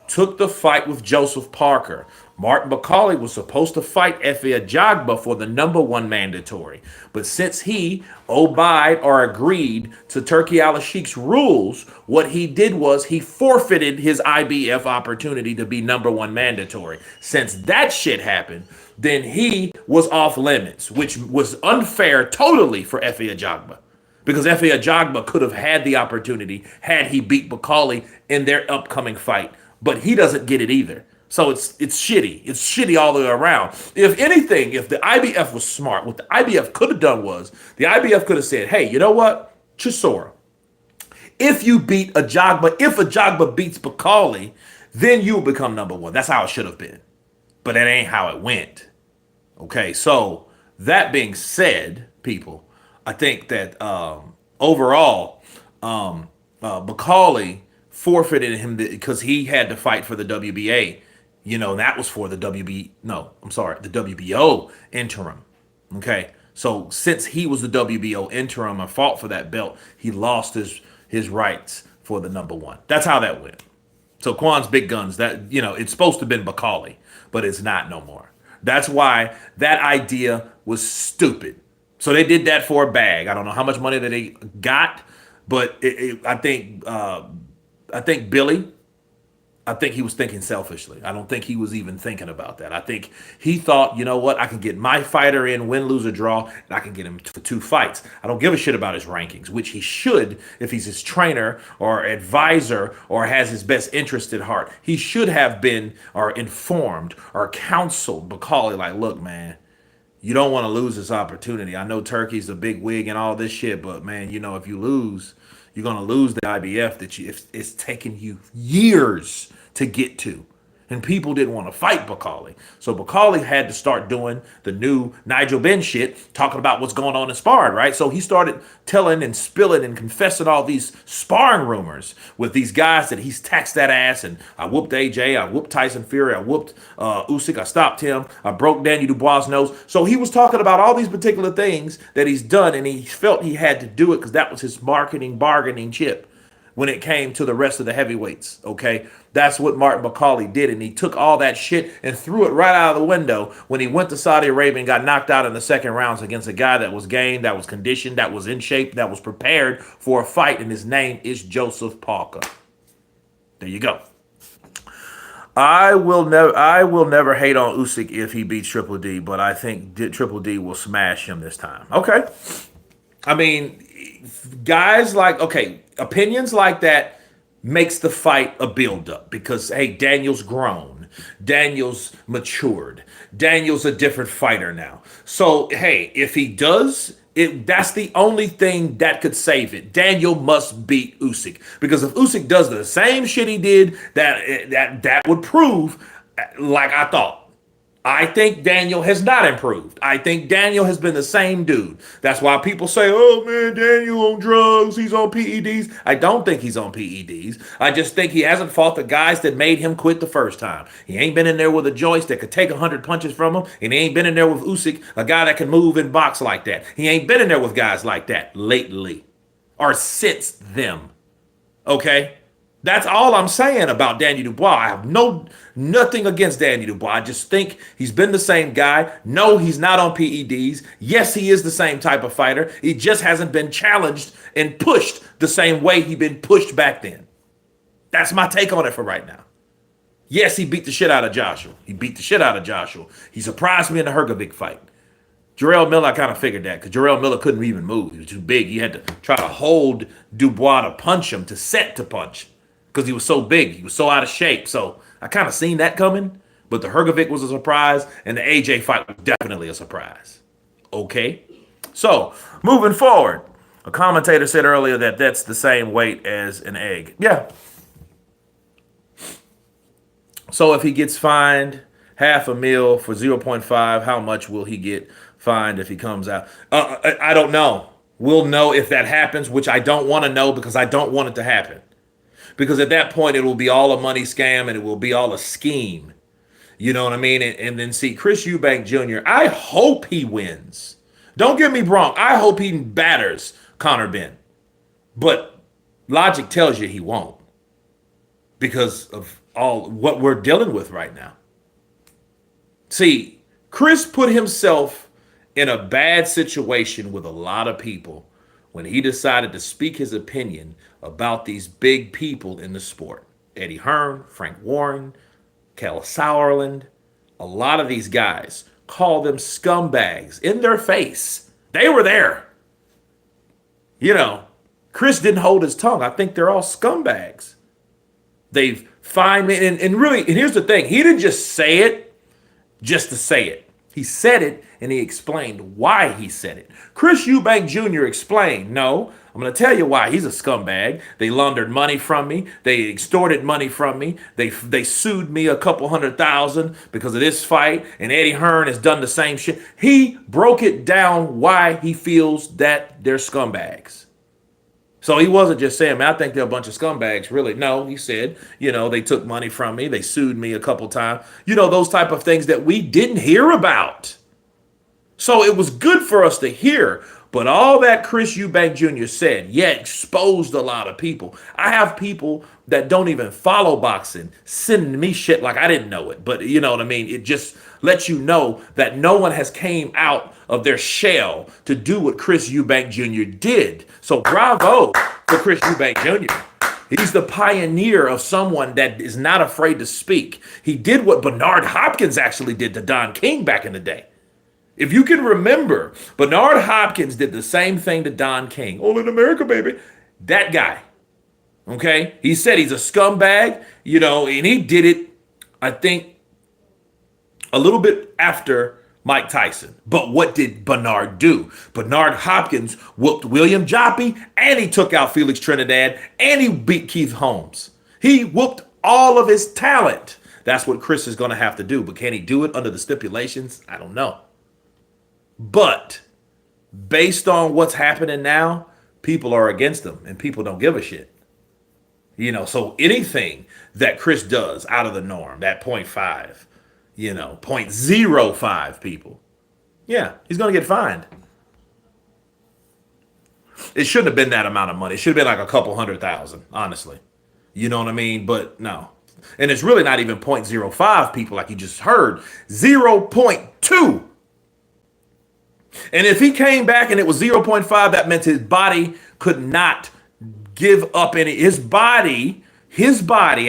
took the fight with Joseph Parker. Mark Bacali was supposed to fight Efe Ajagba for the #1 mandatory. But since he obeyed or agreed to Turki Al-Sheikh's rules, what he did was he forfeited his IBF opportunity to be #1 mandatory. Since that shit happened, then he was off limits, which was unfair totally for Efe Ajagba. Because Efe Ajagba could have had the opportunity had he beat Bacali in their upcoming fight. But he doesn't get it either. So it's shitty. It's shitty all the way around. If anything, if the IBF was smart, what the IBF could have done was, the IBF could have said, hey, you know what? Chisora, if you beat Ajagba, if Ajagba beats Bacali, then you'll become #1. That's how it should have been. But that ain't how it went. Okay, so that being said, people, I think that overall, Bacali forfeited him because he had to fight for the WBA. That was for the the WBO interim. Okay, so since he was the WBO interim and fought for that belt, he lost his rights for the #1. That's how that went. So Kwan's Big Guns, that it's supposed to have been Bacali, but it's not no more. That's why that idea was stupid. So they did that for a bag. I don't know how much money that they got, but I think Billy, I think he was thinking selfishly. I don't think he was even thinking about that. I think he thought, you know what, I can get my fighter in, win, lose, or draw, and I can get him for 2 fights. I don't give a shit about his rankings, which he should if he's his trainer or advisor or has his best interest at heart. He should have been or informed or counseled Bacali like, look, man, you don't want to lose this opportunity. I know Turkey's a big wig and all this shit, but, man, if you lose, you're going to lose the IBF that it's taken you years to get to. And people didn't want to fight Bacali. So Bacali had to start doing the new Nigel Benn shit, talking about what's going on in sparring, right? So he started telling and spilling and confessing all these sparring rumors with these guys that he's taxed that ass. And I whooped AJ, I whooped Tyson Fury, I whooped Usyk, I stopped him, I broke Daniel Dubois' nose. So he was talking about all these particular things that he's done, and he felt he had to do it because that was his marketing bargaining chip. when it came to the rest of the heavyweights, okay? That's what Martin McCauley did, and he took all that shit and threw it right out of the window when he went to Saudi Arabia and got knocked out in the second rounds against a guy that was game, that was conditioned, that was in shape, that was prepared for a fight, and his name is Joseph Parker. There you go. I will never hate on Usyk if he beats Triple D, but I think Triple D will smash him this time. Okay. I mean, guys like, okay, opinions like that makes the fight a build-up because, hey, Daniel's grown. Daniel's matured. Daniel's a different fighter now. So, hey, if he does, that's the only thing that could save it. Daniel must beat Usyk because if Usyk does the same shit he did, that would prove, like I thought. I think Daniel has not improved. I think Daniel has been the same dude. That's why people say, oh man, Daniel on drugs, he's on PEDs. I don't think he's on PEDs. I just think he hasn't fought the guys that made him quit the first time. He ain't been in there with a Joyce that could take 100 punches from him, and he ain't been in there with Usyk, a guy that can move and box like that. He ain't been in there with guys like that lately or since them. Okay? That's all I'm saying about Daniel Dubois. I have nothing against Daniel Dubois. I just think he's been the same guy. No, he's not on PEDs. Yes, he is the same type of fighter. He just hasn't been challenged and pushed the same way he'd been pushed back then. That's my take on it for right now. Yes, he beat the shit out of Joshua. He surprised me in the Hergovic fight. Jarrell Miller, I kind of figured that because Jarrell Miller couldn't even move. He was too big. He had to try to hold Dubois to punch him, to set to punch. Because he was so big. He was so out of shape. So I kind of seen that coming. But the Hergovic was a surprise. And the AJ fight was definitely a surprise. Okay. So moving forward. A commentator said earlier that that's the same weight as an egg. Yeah. So if he gets fined $500,000 for 0.5, how much will he get fined if he comes out? I don't know. We'll know if that happens, which I don't want to know because I don't want it to happen. Because at that point, it will be all a money scam and it will be all a scheme. You know what I mean? And then see, Chris Eubank Jr., I hope he wins. Don't get me wrong. I hope he batters Conor Benn. But logic tells you he won't. Because of all what we're dealing with right now. See, Chris put himself in a bad situation with a lot of people when he decided to speak his opinion about these big people in the sport. Eddie Hearn, Frank Warren, Kel Sauerland, a lot of these guys call them scumbags in their face. They were there. You know, Chris didn't hold his tongue. I think they're all scumbags. They've fined me. And really, and here's the thing. He didn't just say it just to say it. He said it, and he explained why he said it. Chris Eubank Jr. explained, no, I'm going to tell you why. He's a scumbag. They laundered money from me. They extorted money from me. They sued me a couple $100,000 because of this fight, and Eddie Hearn has done the same shit. He broke it down why he feels that they're scumbags. So he wasn't just saying, man, I think they're a bunch of scumbags. Really, no, he said, you know, they took money from me. They sued me a couple times. You know, those type of things that we didn't hear about. So it was good for us to hear. But all that Chris Eubank Jr. said, exposed a lot of people. I have people that don't even follow boxing sending me shit like I didn't know it. But you know what I mean? It just lets you know that no one has came out of their shell to do what Chris Eubank Jr. did. So bravo for Chris Eubank Jr. He's the pioneer of someone that is not afraid to speak. He did what Bernard Hopkins actually did to Don King back in the day. If you can remember, Bernard Hopkins did the same thing to Don King. All in America, baby. That guy. Okay? He said he's a scumbag, you know, and he did it, I think, a little bit after Mike Tyson. But what did Bernard do? Bernard Hopkins whooped William Joppy, and he took out Felix Trinidad, and he beat Keith Holmes. He whooped all of his talent. That's what Chris is going to have to do. But can he do it under the stipulations? I don't know. But based on what's happening now, people are against him, and people don't give a shit. You know, so anything that Chris does out of the norm, that 0.5, you know, 0.05 people, yeah, he's going to get fined. It shouldn't have been that amount of money. It should have been like a couple 100,000, honestly. You know what I mean? But no. And it's really not even 0.05 people like you just heard. 0.2. And if he came back and it was 0.5, that meant his body could not give up any. His body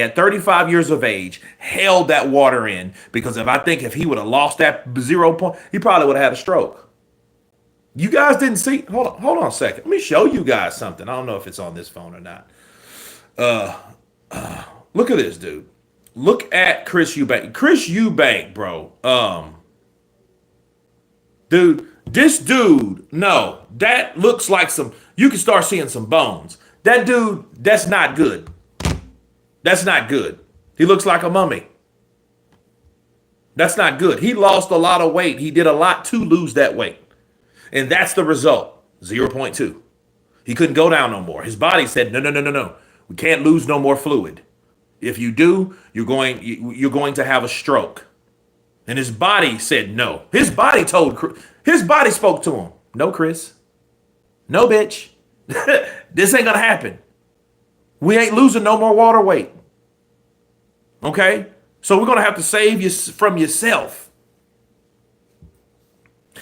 at 35 years of age held that water in, because if he would have lost that 0 point, he probably would have had a stroke. You guys didn't see. Hold on a second. Let me show you guys something. I don't know if it's on this phone or not. Look at this, dude. Look at Chris Eubank. Chris Eubank, bro. Dude, this dude, no, that looks like you can start seeing some bones. That dude, that's not good. That's not good. He looks like a mummy. That's not good. He lost a lot of weight. He did a lot to lose that weight. And that's the result, 0.2. He couldn't go down no more. His body said, no. We can't lose no more fluid. If you do, you're going to have a stroke. And his body said no. His body spoke to him. No, Chris. No, bitch. This ain't going to happen. We ain't losing no more water weight. Okay? So we're going to have to save you from yourself.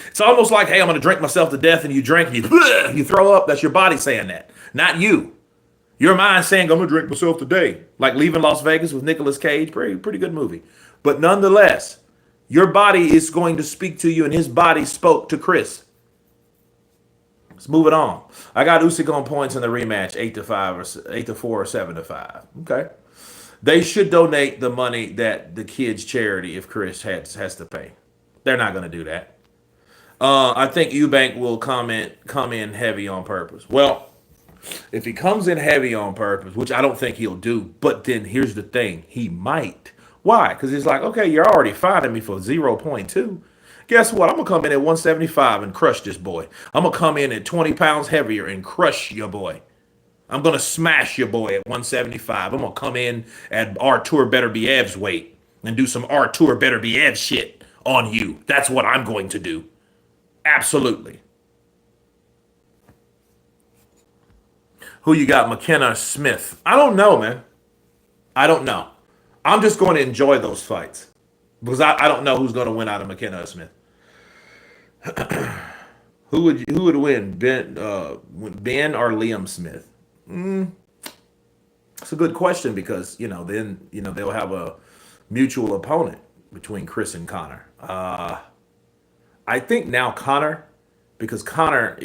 It's almost like, hey, I'm going to drink myself to death, and you drink and you throw up. That's your body saying that, not you. Your mind saying, I'm going to drink myself today. Like Leaving Las Vegas with Nicolas Cage. Pretty good movie. But nonetheless, your body is going to speak to you, and his body spoke to Chris. Let's move it on. I got Usyk on points in the rematch, 8-5 or 8-4 or 7-5. Okay. They should donate the money that the kids' charity if Chris has to pay. They're not going to do that. I think Eubank will come in heavy on purpose. Well, if he comes in heavy on purpose, which I don't think he'll do, but then here's the thing, he might. Why? Because he's like, okay, you're already fining me for 0.2. Guess what? I'm going to come in at 175 and crush this boy. I'm going to come in at 20 pounds heavier and crush your boy. I'm going to smash your boy at 175. I'm going to come in at Artur Beterbiev's weight and do some Artur Beterbiev shit on you. That's what I'm going to do. Absolutely. Who you got? McKenna Smith. I don't know, man. I don't know. I'm just going to enjoy those fights because I don't know who's going to win out of McKenna Smith. Who would win? Ben or Liam Smith? It's a good question because then they'll have a mutual opponent between Chris and Conor. I think now Conor, because Conor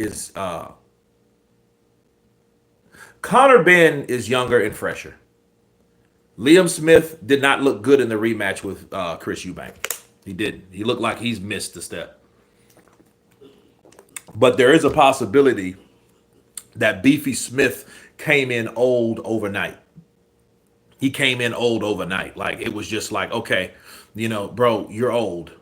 Benn is younger and fresher. Liam Smith did not look good in the rematch with Chris Eubank. He didn't. He looked like he's missed a step. But there is a possibility that Beefy Smith came in old overnight. He came in old overnight. Like, it was just like, okay, bro, you're old.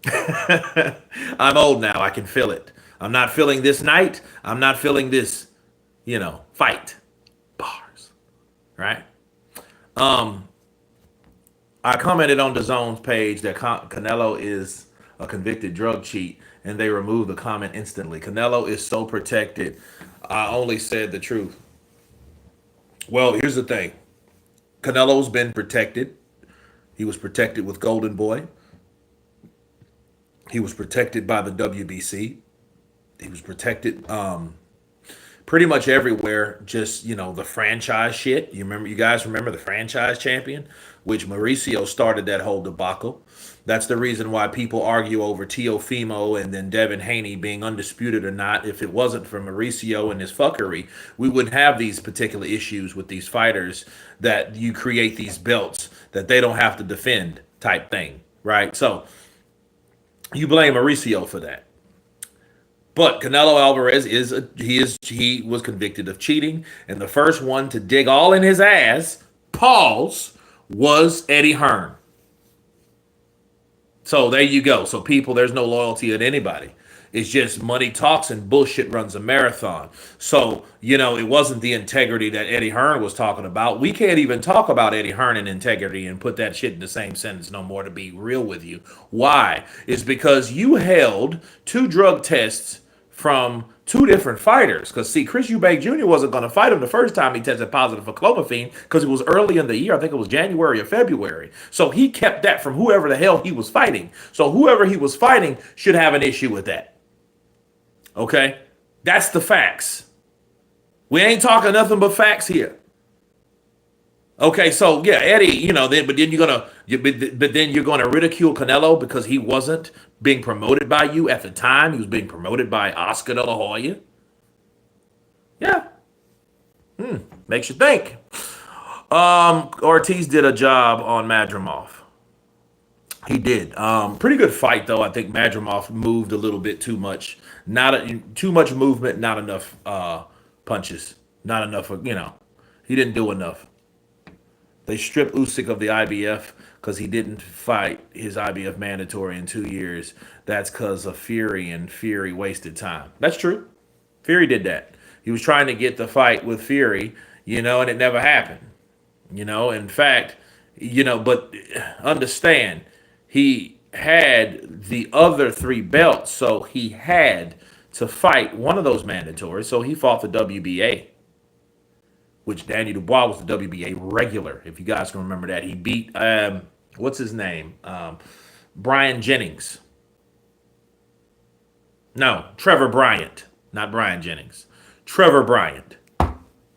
I'm old now. I can feel it. I'm not feeling this night. I'm not feeling this, fight. Bars. Right? I commented on DAZN's page that Canelo is a convicted drug cheat, and they removed the comment instantly. Canelo is so protected. I only said the truth. Well, here's the thing. Canelo's been protected. He was protected with Golden Boy. He was protected by the WBC. He was protected pretty much everywhere. Just, the franchise shit. You guys remember the franchise champion, which Mauricio started that whole debacle. That's the reason why people argue over Teofimo and then Devin Haney being undisputed or not. If it wasn't for Mauricio and his fuckery, we wouldn't have these particular issues with these fighters that you create these belts that they don't have to defend type thing, right? So you blame Mauricio for that. But Canelo Alvarez he was convicted of cheating, and the first one to dig all in his ass, was Eddie Hearn. So there you go. So people, there's no loyalty at anybody. It's just money talks and bullshit runs a marathon. So, it wasn't the integrity that Eddie Hearn was talking about. We can't even talk about Eddie Hearn and integrity and put that shit in the same sentence no more, to be real with you. Why? It's because you held 2 drug tests from two different fighters. Because, see, Chris Eubank Jr. wasn't going to fight him the first time he tested positive for clomiphene because it was early in the year. I think it was January or February. So he kept that from whoever the hell he was fighting. So whoever he was fighting should have an issue with that. Okay? That's the facts. We ain't talking nothing but facts here. Okay, so yeah, Eddie, but then you're gonna ridicule Canelo because he wasn't being promoted by you at the time. He was being promoted by Oscar De La Hoya. Yeah, makes you think. Ortiz did a job on Madrimov. He did. Pretty good fight though. I think Madrimov moved a little bit too much. Too much movement, not enough punches, not enough. He didn't do enough. They stripped Usyk of the IBF because he didn't fight his IBF mandatory in 2 years. That's because of Fury, and Fury wasted time. That's true. Fury did that. He was trying to get the fight with Fury, and it never happened. In fact, but understand, he had the other 3 belts, so he had to fight one of those mandatories, so he fought the WBA. Which Danny Dubois was the WBA regular, if you guys can remember that. He beat, what's his name? Brian Jennings. No, Trevor Bryant. Not Brian Jennings. Trevor Bryant.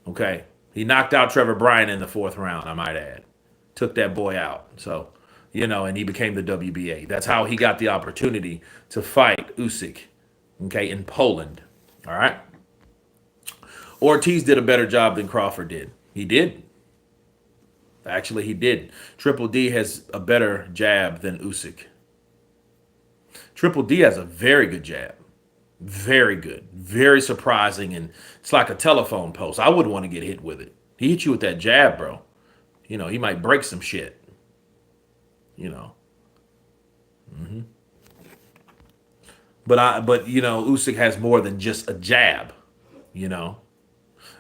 Okay. He knocked out Trevor Bryant in the 4th round, I might add. Took that boy out. So, and he became the WBA. That's how he got the opportunity to fight Usyk, okay, in Poland. All right? Ortiz did a better job than Crawford did. He did. Actually, he did. Triple D has a better jab than Usyk. Triple D has a very good jab. Very good. Very surprising. And it's like a telephone post. I wouldn't want to get hit with it. He hit you with that jab, bro. He might break some shit. But Usyk has more than just a jab,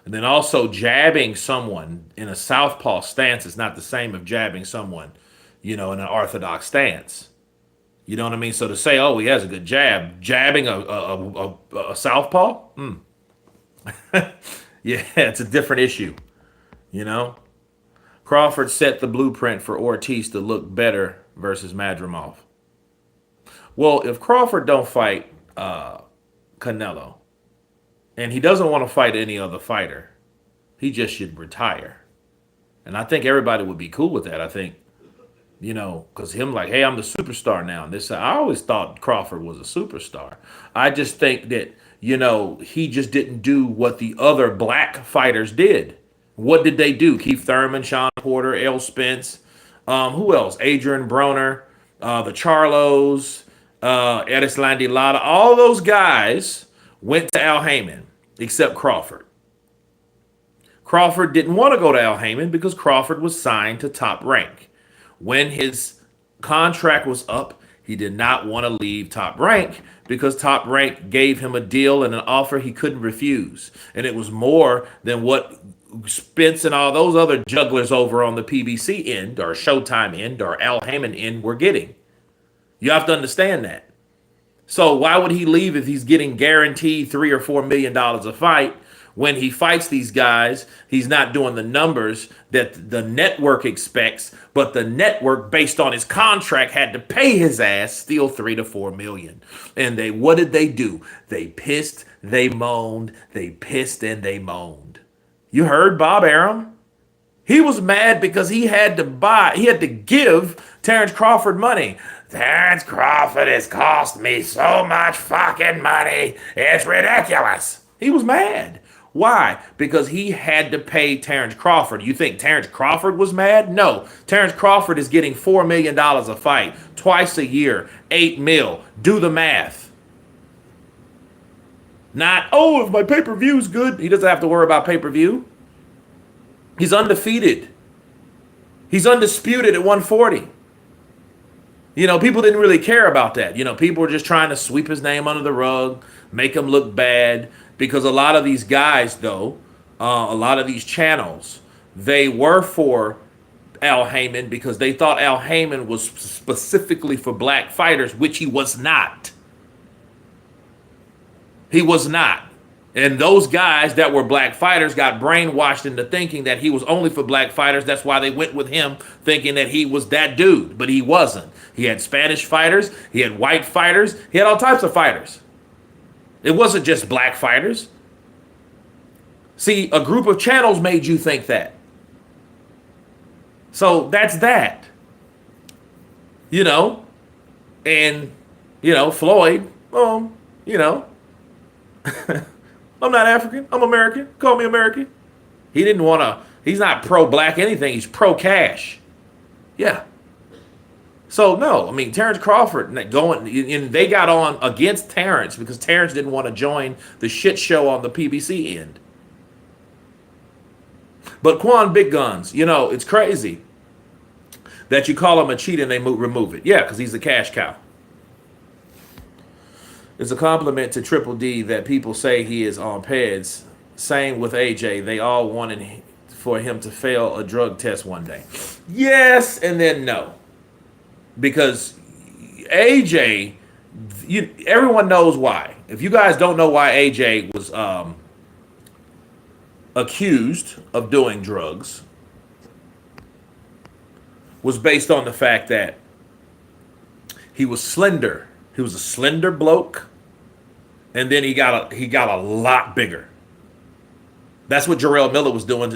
And then also jabbing someone in a southpaw stance is not the same as jabbing someone, in an orthodox stance. You know what I mean? So to say, oh, he has a good jab, jabbing a southpaw? Yeah, it's a different issue, Crawford set the blueprint for Ortiz to look better versus Madrimov. Well, if Crawford don't fight Canelo, and he doesn't want to fight any other fighter, he just should retire. And I think everybody would be cool with that. I think, because him like, hey, I'm the superstar now. And I always thought Crawford was a superstar. I just think that, he just didn't do what the other black fighters did. What did they do? Keith Thurman, Sean Porter, Errol Spence. Who else? Adrian Broner, the Charlos, Edis Landilada. All those guys went to Al Haymon, except Crawford. Crawford didn't want to go to Al Haymon because Crawford was signed to Top Rank. When his contract was up, he did not want to leave Top Rank because Top Rank gave him a deal and an offer he couldn't refuse. And it was more than what Spence and all those other jugglers over on the PBC end or Showtime end or Al Haymon end were getting. You have to understand that. So why would he leave if he's getting guaranteed $3 or $4 million a fight? When he fights these guys, he's not doing the numbers that the network expects, but the network, based on his contract, had to pay his ass still $3 to $4 million. And what did they do? They pissed, they moaned, they pissed and they moaned. You heard Bob Arum? He was mad because he had to give Terrence Crawford money. Terrence Crawford has cost me so much fucking money. It's ridiculous. He was mad. Why? Because he had to pay Terrence Crawford. You think Terrence Crawford was mad? No. Terrence Crawford is getting $4 million a fight twice a year, $8 million. Do the math. Not, if my pay-per-view is good. He doesn't have to worry about pay-per-view. He's undefeated. He's undisputed at 140. People didn't really care about that. People were just trying to sweep his name under the rug, make him look bad. Because a lot of these guys, though, a lot of these channels, they were for Al Haymon because they thought Al Haymon was specifically for black fighters, which he was not. He was not. And those guys that were black fighters got brainwashed into thinking that he was only for black fighters. That's why they went with him, thinking that he was that dude, but he wasn't. He had Spanish fighters, he had white fighters, he had all types of fighters. It wasn't just black fighters. See, a group of channels made you think that. So that's that. You know? And, you know, Floyd, you know, I'm not African. I'm American. Call me American. He didn't want to, he's not pro-black anything. He's pro-cash. Yeah. So, no, I mean, Terrence Crawford and they got on against Terrence because Terrence didn't want to join the shit show on the PBC end. But Quan Big Guns, you know, it's crazy that you call him a cheat and they remove it. Yeah, because he's a cash cow. It's a compliment to Triple D that people say he is on PEDs. Same with AJ. They all wanted for him to fail a drug test one day. Yes, and then no. Because AJ, everyone knows why. If you guys don't know why AJ was accused of doing drugs, was based on the fact that he was slender. He was a slender bloke, and then he got a lot bigger. That's what Jarrell Miller was doing.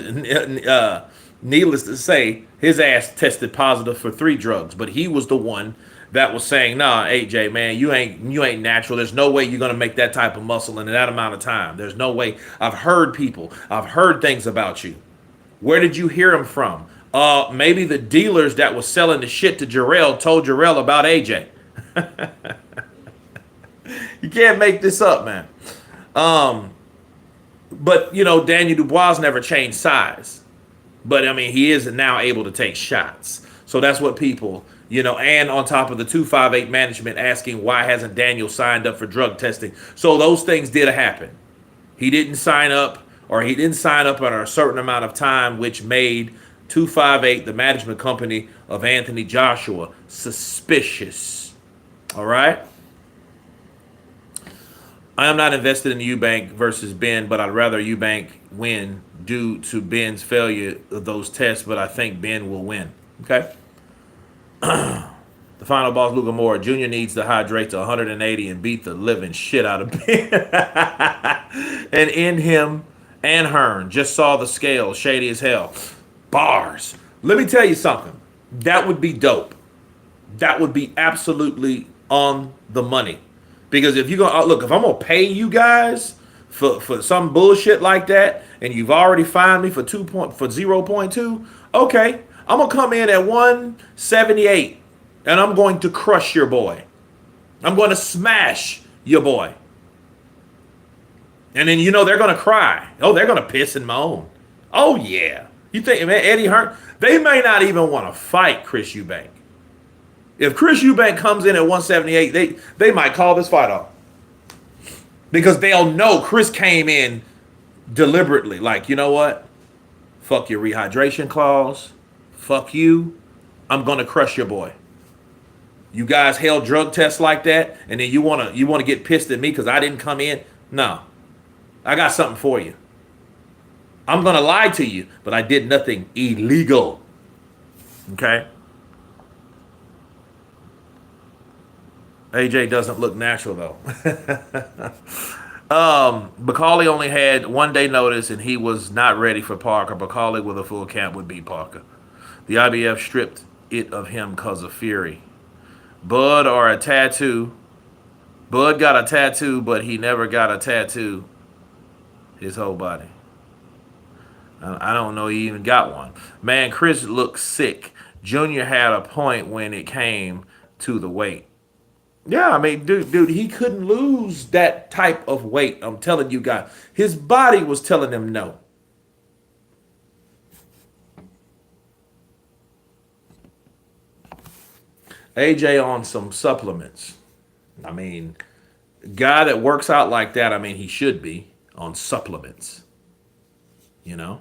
Needless to say, his ass tested positive for 3 drugs, but he was the one that was saying, "Nah, AJ, man, you ain't natural. There's no way you're gonna make that type of muscle in that amount of time. There's no way." I've heard things about you. Where did you hear them from? Maybe the dealers that was selling the shit to Jarrell told Jarrell about AJ. You can't make this up, man. But, you know, Daniel Dubois never changed size. But, I mean, he is now able to take shots. So that's what people, you know, and on top of the 258 management asking why hasn't Daniel signed up for drug testing. So those things did happen. He didn't sign up at a certain amount of time, which made 258, the management company of Anthony Joshua, suspicious. All right? I am not invested in Eubank versus Ben, but I'd rather Eubank win due to Ben's failure of those tests, but I think Ben will win. Okay? The final boss, Luka Moore. Junior needs to hydrate to 180 and beat the living shit out of Ben. And in him and Hearn. Just saw the scale. Shady as hell. Bars. Let me tell you something. That would be dope. That would be absolutely on the money. Because if you're going to, look, if I'm going to pay you guys for some bullshit like that, and you've already fined me for 0.2, okay, I'm going to come in at 178, and I'm going to crush your boy. I'm going to smash your boy. And then, you know, they're going to cry. Oh, they're going to piss and moan. Oh, yeah. You think, man, Eddie Hearn, they may not even want to fight Chris Eubank. If Chris Eubank comes in at 178, they might call this fight off. Because they'll know Chris came in deliberately. Like, you know what? Fuck your rehydration clause. Fuck you. I'm going to crush your boy. You guys held drug tests like that, and then you want to get pissed at me because I didn't come in? No. I got something for you. I'm going to lie to you, but I did nothing illegal. Okay? AJ doesn't look natural, though. Bacali only had 1 day notice, and he was not ready for Parker. Bacali with a full camp would beat Parker. The IBF stripped it of him because of Fury. Bud or a tattoo. Bud got a tattoo, but he never got a tattoo. His whole body. I don't know he even got one. Man, Chris looked sick. Junior had a point when it came to the weight. Yeah, I mean, dude, he couldn't lose that type of weight. I'm telling you guys. His body was telling him no. AJ on some supplements. I mean, guy that works out like that, I mean, he should be on supplements. You know?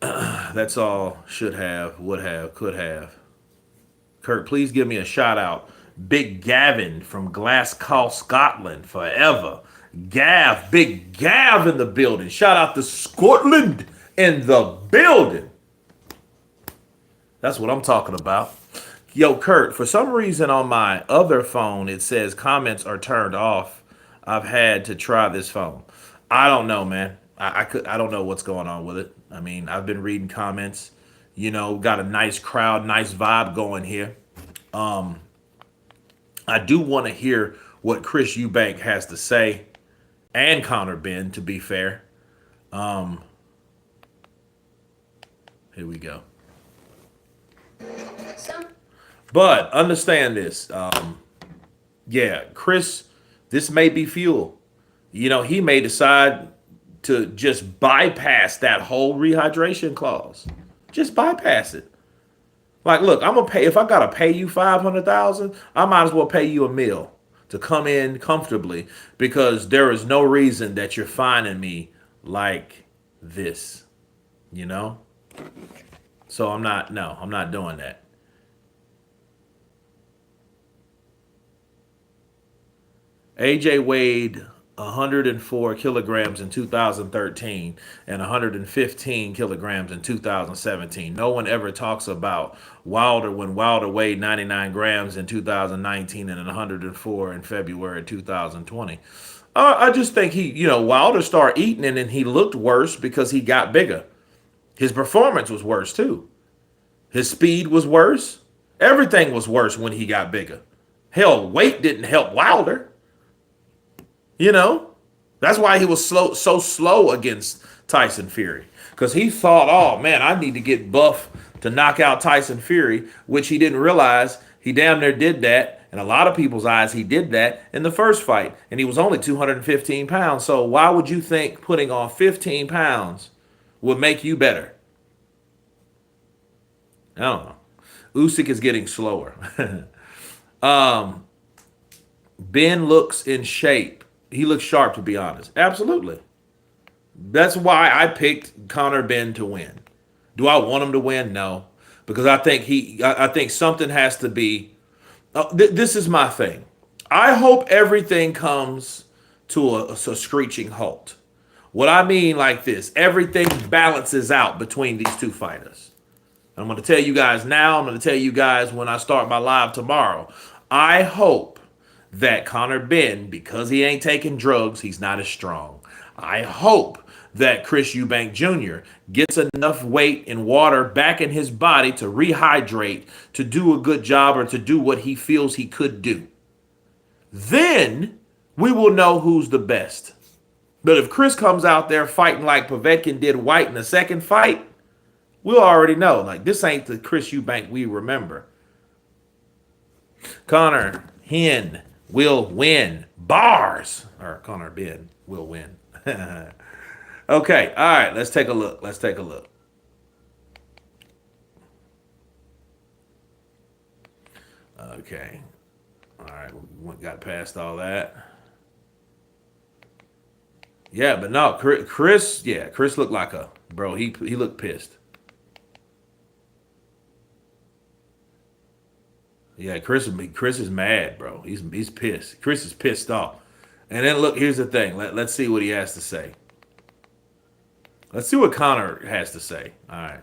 That's all. Should have, would have, could have. Kirk, please give me a shout out. Big Gavin from Glasgow, Scotland, forever. Gav, Big Gav in the building. Shout out to Scotland in the building. That's what I'm talking about. Yo, Kurt, for some reason on my other phone, it says comments are turned off. I've had to try this phone. I don't know, man. I don't know what's going on with it. I mean, I've been reading comments. You know, got a nice crowd, nice vibe going here. I do want to hear what Chris Eubank has to say, and Conor Benn, to be fair. Here we go. But understand this. Yeah, Chris, this may be fuel. You know, he may decide to just bypass that whole rehydration clause. Just bypass it. Like, look, I'm gonna pay. If I gotta pay you $500,000, I might as well pay you a meal to come in comfortably, because there is no reason that you're finding me like this. You know. So I'm not doing that. AJ weighed 104 kilograms in 2013 and 115 kilograms in 2017. No one ever talks about Wilder when Wilder weighed 99 grams in 2019 and 104 in February 2020. I just think Wilder started eating and then he looked worse because he got bigger. His performance was worse too. His speed was worse. Everything was worse when he got bigger. Hell, weight didn't help Wilder. You know, that's why he was so slow against Tyson Fury, because he thought, oh man, I need to get buff to knock out Tyson Fury, which he didn't realize he damn near did that. In a lot of people's eyes, he did that in the first fight, and he was only 215 pounds. So why would you think putting on 15 pounds would make you better? I don't know. Usyk is getting slower. Ben looks in shape. He looks sharp, to be honest. Absolutely. That's why I picked Conor Benn to win. Do I want him to win? No, because I think something has to be. This is my thing. I hope everything comes to a screeching halt. What I mean like this: everything balances out between these two fighters. I'm going to tell you guys now. I'm going to tell you guys when I start my live tomorrow. I hope that Conor Benn, because he ain't taking drugs, he's not as strong. I hope that Chris Eubank Jr. gets enough weight and water back in his body to rehydrate, to do a good job, or to do what he feels he could do. Then we will know who's the best. But if Chris comes out there fighting like Povetkin did White in the second fight, we'll already know. Like, this ain't the Chris Eubank we remember. Conor Benn will win. Bars. Or Conor Benn will win. Okay. All right. Let's take a look. Okay. All right. We got past all that. Yeah, but no, Chris looked like a bro. He looked pissed. Yeah, Chris is mad, bro. He's pissed. Chris is pissed off. And then look, here's the thing. Let's see what he has to say. Let's see what Conor has to say. All right.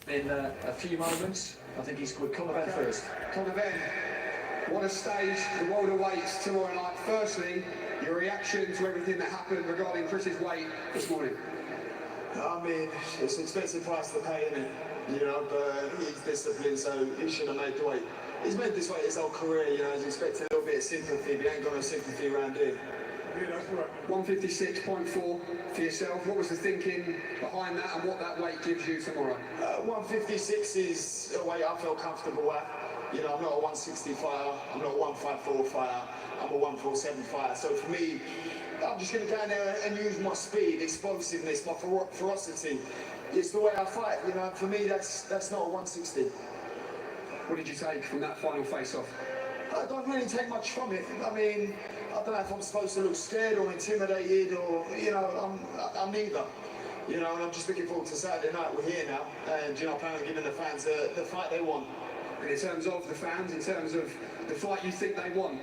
In a few moments, I think he's with Conor Benn first. Conor Benn, what a stage the world awaits tomorrow night. Firstly, your reaction to everything that happened regarding Chris's weight this morning. I mean, it's an expensive price to pay, isn't it? You know, but he's disciplined, so he should have made the weight. He's made this weight his whole career, you know, he's expecting a little bit of sympathy, but he ain't got no sympathy around here. Yeah, that's right. 156.4 for yourself. What was the thinking behind that and what that weight gives you tomorrow? 156 is a weight I feel comfortable at. You know, I'm not a 160 fighter, I'm not a 154 fighter, I'm a 147 fighter. So for me, I'm just going to go in there and use my speed, explosiveness, my ferocity. It's the way I fight, you know. For me, that's not a 160. What did you take from that final face-off? I don't really take much from it. I mean, I don't know if I'm supposed to look scared or intimidated or, you know, I'm neither. You know, and I'm just looking forward to Saturday night. We're here now, and, you know, I plan on giving the fans the fight they want. And in terms of the fans, in terms of the fight you think they want,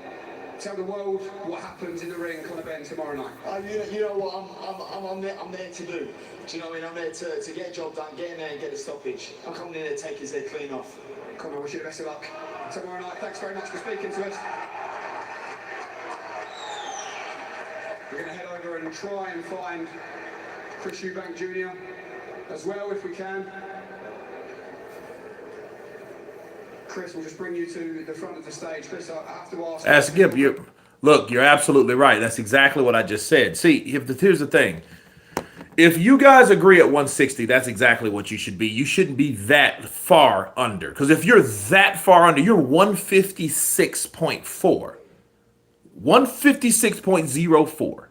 tell the world what happens in the ring, Conor Benn, tomorrow night. You know what I'm there to do. Do you know what I mean? I'm there to get a job done, get in there and get a stoppage. I'm coming in there to take his head clean off. Conor, I wish you the best of luck tomorrow night. Thanks very much for speaking to us. We're going to head over and try and find Chris Eubank Jr. as well, if we can. Chris, we'll just bring you to the front of the stage. Chris, I have to ask. Look, you're absolutely right. That's exactly what I just said. See, here's the thing. If you guys agree at 160, that's exactly what you should be. You shouldn't be that far under. Because if you're that far under, you're 156.4. 156.04.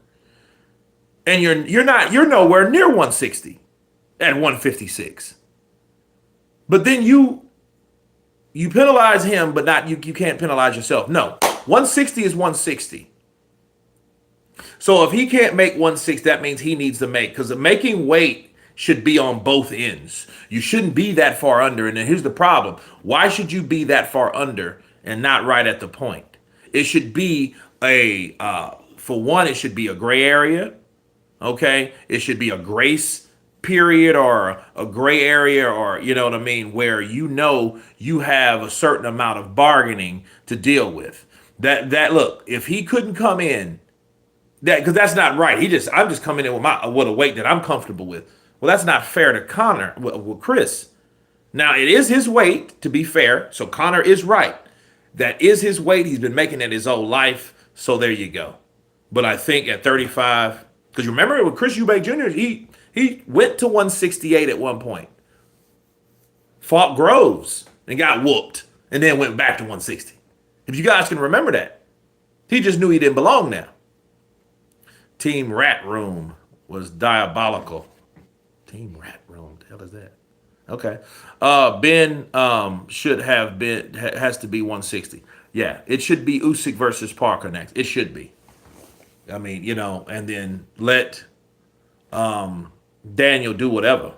And you're nowhere near 160 at 156. But then you penalize him, but not you can't penalize yourself. No. 160 is 160. So if he can't make 160, that means he needs to make, because making weight should be on both ends. You shouldn't be that far under. And then here's the problem. Why should you be that far under and not right at the point? It should be for one, it should be a gray area. Okay. It should be a grace period or a gray area, or, you know what I mean, where you have a certain amount of bargaining to deal with. Look, if he couldn't come in, because that's not right. I'm just coming in with a weight that I'm comfortable with. Well, that's not fair to Conor, with Chris. Now, it is his weight, to be fair. So Conor is right. That is his weight. He's been making it his whole life. So there you go. But I think at 35, because remember with Chris Eubank Jr., he went to 168 at one point. Fought Groves and got whooped, and then went back to 160. If you guys can remember that. He just knew he didn't belong now. Team Rat Room was diabolical. Team Rat Room, the hell is that? Okay. Ben has to be 160. Yeah, it should be Usyk versus Parker next. It should be. I mean, and then let Daniel do whatever.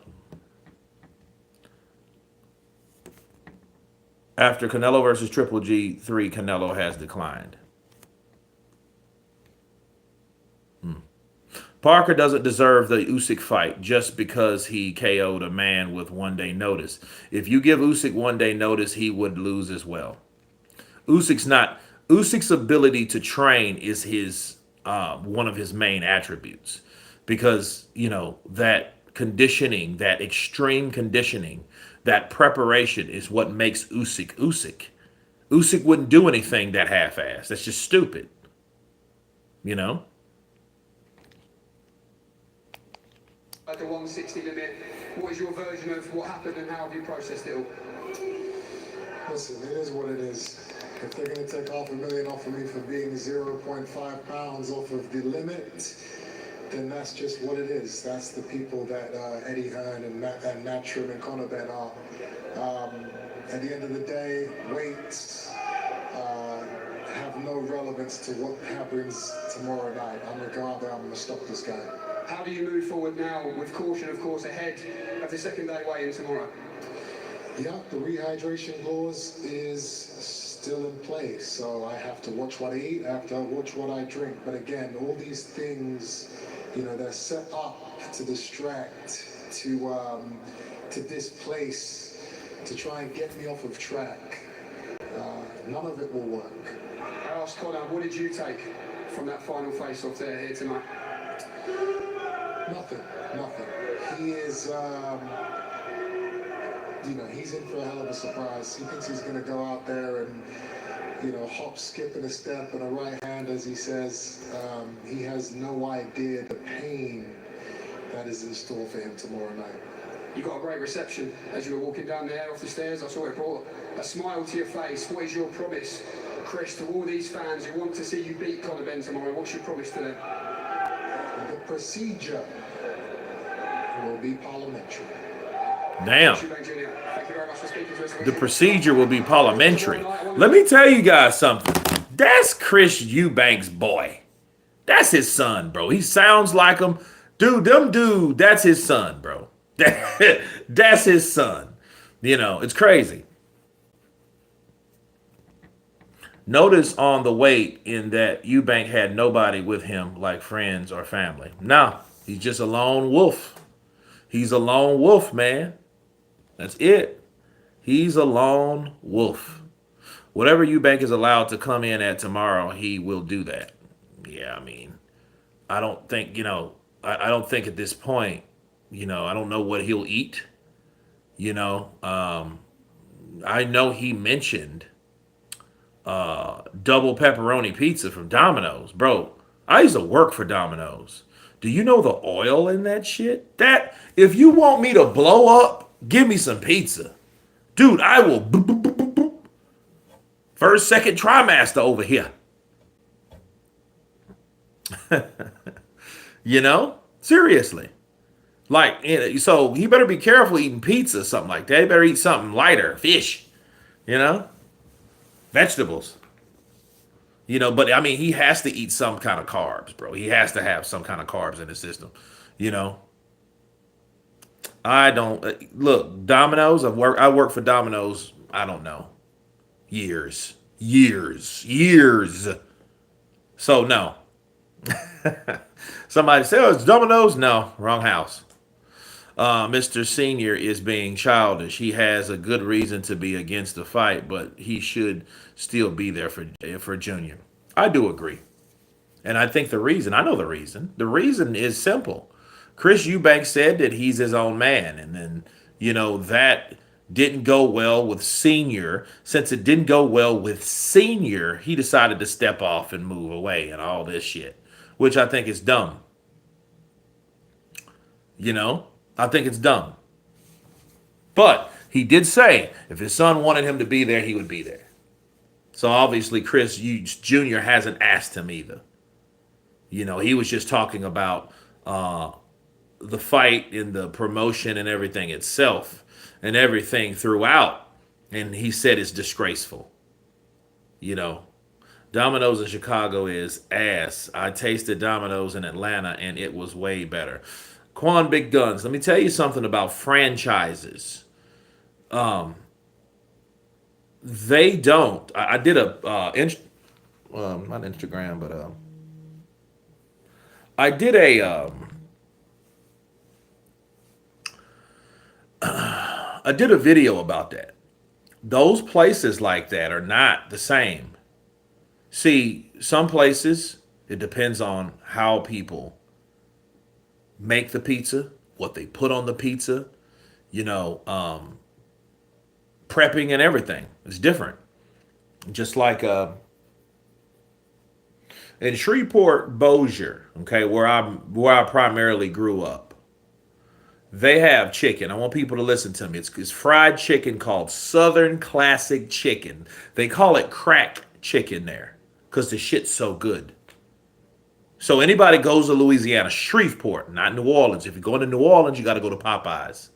After Canelo versus Triple G3, Canelo has declined. Parker doesn't deserve the Usyk fight just because he KO'd a man with 1 day notice. If you give Usyk 1 day notice, he would lose as well. Usyk's ability to train is his one of his main attributes, because that conditioning, that extreme conditioning, that preparation is what makes Usyk Usyk. Usyk wouldn't do anything that half-assed. That's just stupid. At the 160 limit, what is your version of what happened and how have you processed it all? Listen, it is what it is. If they're going to take $500,000 off of me for being 0.5 pounds off of the limit, then that's just what it is. That's the people that Eddie Hearn and Matchroom and Conor Benn are. At the end of the day, weights have no relevance to what happens tomorrow night. I'm going to go out there, I'm going to stop this guy. How do you move forward now, with caution, of course, ahead of the second day weigh-in tomorrow? Yeah, the rehydration clause is still in place, so I have to watch what I eat, I have to watch what I drink. But again, all these things, they're set up to distract, to displace, to try and get me off of track. None of it will work. I asked Conor, what did you take from that final face-off there here tonight? Nothing. He is, he's in for a hell of a surprise. He thinks he's going to go out there and, hop, skip, and a step and a right hand, as he says. He has no idea the pain that is in store for him tomorrow night. You got a great reception as you were walking down there off the stairs. I saw it brought a smile to your face. What is your promise, Chris, to all these fans who want to see you beat Conor Benn tomorrow? What's your promise to them? The procedure will be parliamentary. Damn. The procedure will be parliamentary. Let me tell you guys something. That's Chris Eubank's boy. That's his son, bro. He sounds like him. Dude, that's his son, bro. That's his son. It's crazy. Notice on the weight in that Eubank had nobody with him like friends or family. No, he's just a lone wolf. He's a lone wolf, man. That's it. He's a lone wolf. Whatever Eubank is allowed to come in at tomorrow, he will do that. Yeah, I mean, I don't think, I don't think at this point, I don't know what he'll eat. I know he mentioned double pepperoni pizza from Domino's. Bro, I used to work for Domino's. Do you know the oil in that shit? That, if you want me to blow up, give me some pizza. Dude, I will boop, boop, boop, boop, boop. First, second trimester over here. Seriously. Like, so he better be careful eating pizza, something like that. He better eat something lighter, fish, vegetables. But I mean, he has to eat some kind of carbs, bro. He has to have some kind of carbs in his system. I don't look, Domino's. I work for Domino's. I don't know, years. So no. Somebody said, "Oh, it's Domino's." No, wrong house. Mr. Senior is being childish. He has a good reason to be against the fight, but he should still be there for Junior. I do agree. And I think I know the reason. The reason is simple. Chris Eubank said that he's his own man. And then, that didn't go well with Senior. Since it didn't go well with Senior, he decided to step off and move away and all this shit, which I think is dumb. I think it's dumb. But he did say if his son wanted him to be there, he would be there. So obviously Chris Jr. hasn't asked him either. He was just talking about the fight and the promotion and everything itself and everything throughout. And he said it's disgraceful. Domino's in Chicago is ass. I tasted Domino's in Atlanta and it was way better. Quan Big Guns, let me tell you something about franchises. They don't. I did not Instagram, but I did a video about that. Those places like that are not the same. See, some places, it depends on how people make the pizza, what they put on the pizza, prepping and everything. It's different. Just like in Shreveport, Bossier, okay, where I primarily grew up, they have chicken. I want people to listen to me. It's fried chicken called Southern Classic Chicken. They call it crack chicken there because the shit's so good. So anybody goes to Louisiana, Shreveport, not New Orleans. If you're going to New Orleans, you got to go to Popeyes.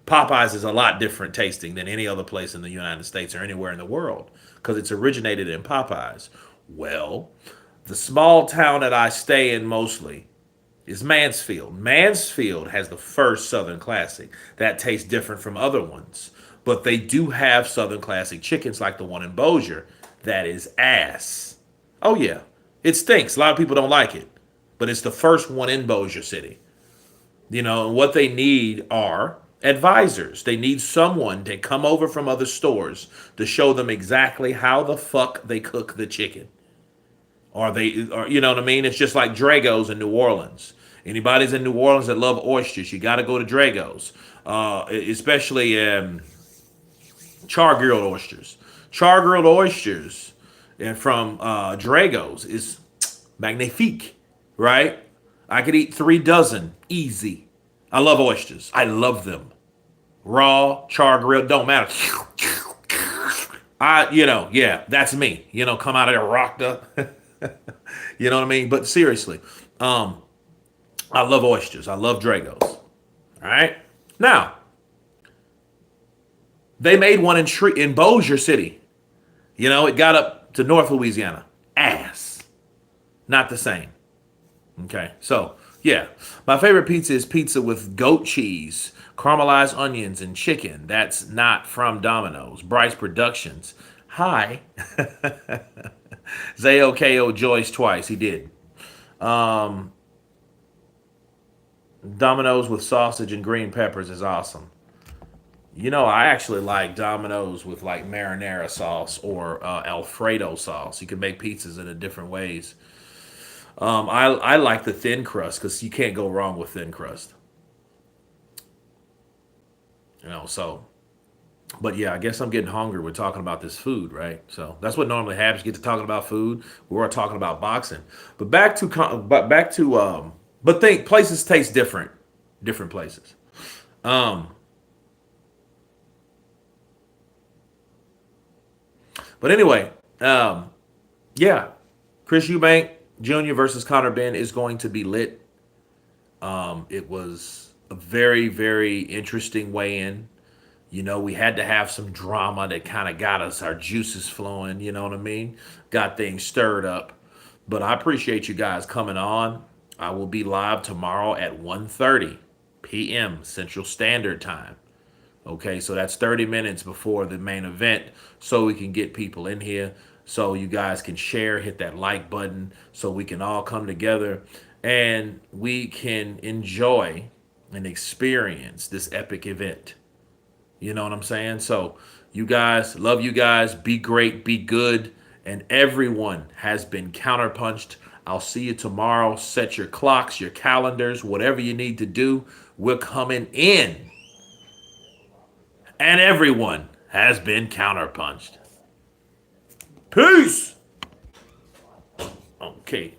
Popeyes is a lot different tasting than any other place in the United States or anywhere in the world because it's originated in Popeyes. Well, the small town that I stay in mostly is Mansfield. Mansfield has the first Southern Classic. That tastes different from other ones. But they do have Southern Classic chickens like the one in Bossier. That is ass. Oh, yeah. It stinks. A lot of people don't like it. But it's the first one in Bossier City. And what they need are advisors. They need someone to come over from other stores to show them exactly how the fuck they cook the chicken. Or you know what I mean? It's just like Drago's in New Orleans. Anybody's in New Orleans that love oysters, you got to go to Drago's. Especially char-grilled oysters. Char-grilled oysters and from Drago's is magnifique, right? I could eat 3 dozen easy. I love oysters. I love them. Raw, char-grilled, don't matter. Yeah, that's me. Come out of there rocked up. You know what I mean? But seriously, I love oysters. I love Drago's. All right? Now, they made one in Bossier City. It got up to North Louisiana. Ass. Not the same. Okay, so, yeah. My favorite pizza is pizza with goat cheese, caramelized onions, and chicken. That's not from Domino's. Bryce Productions. Hi. Zayo KO Joyce twice. He did. Um, Dominoes with sausage and green peppers is awesome. You know, I actually like Dominoes with like marinara sauce or Alfredo sauce. You can make pizzas in a different ways. I like the thin crust because you can't go wrong with thin crust. You know, so but yeah, I guess I'm getting hungry. We're talking about this food, right? So that's what normally happens. You get to talking about food. We were talking about boxing, but back to but think places taste different, different places. Um, but anyway, yeah, Chris Eubank Jr. versus Conor Benn is going to be lit. It was a very interesting weigh-in. You know, we had to have some drama that kind of got us our juices flowing, you know what I mean? Got things stirred up. But I appreciate you guys coming on. I will be live tomorrow at 1:30 p.m. Central Standard Time. Okay, so that's 30 minutes before the main event so we can get people in here so you guys can share, hit that like button so we can all come together and we can enjoy and experience this epic event. You know what I'm saying? So, you guys, love you guys. Be great, be good. And everyone has been counterpunched. I'll see you tomorrow. Set your clocks, your calendars, whatever you need to do. We're coming in. And everyone has been counterpunched. Peace. Okay.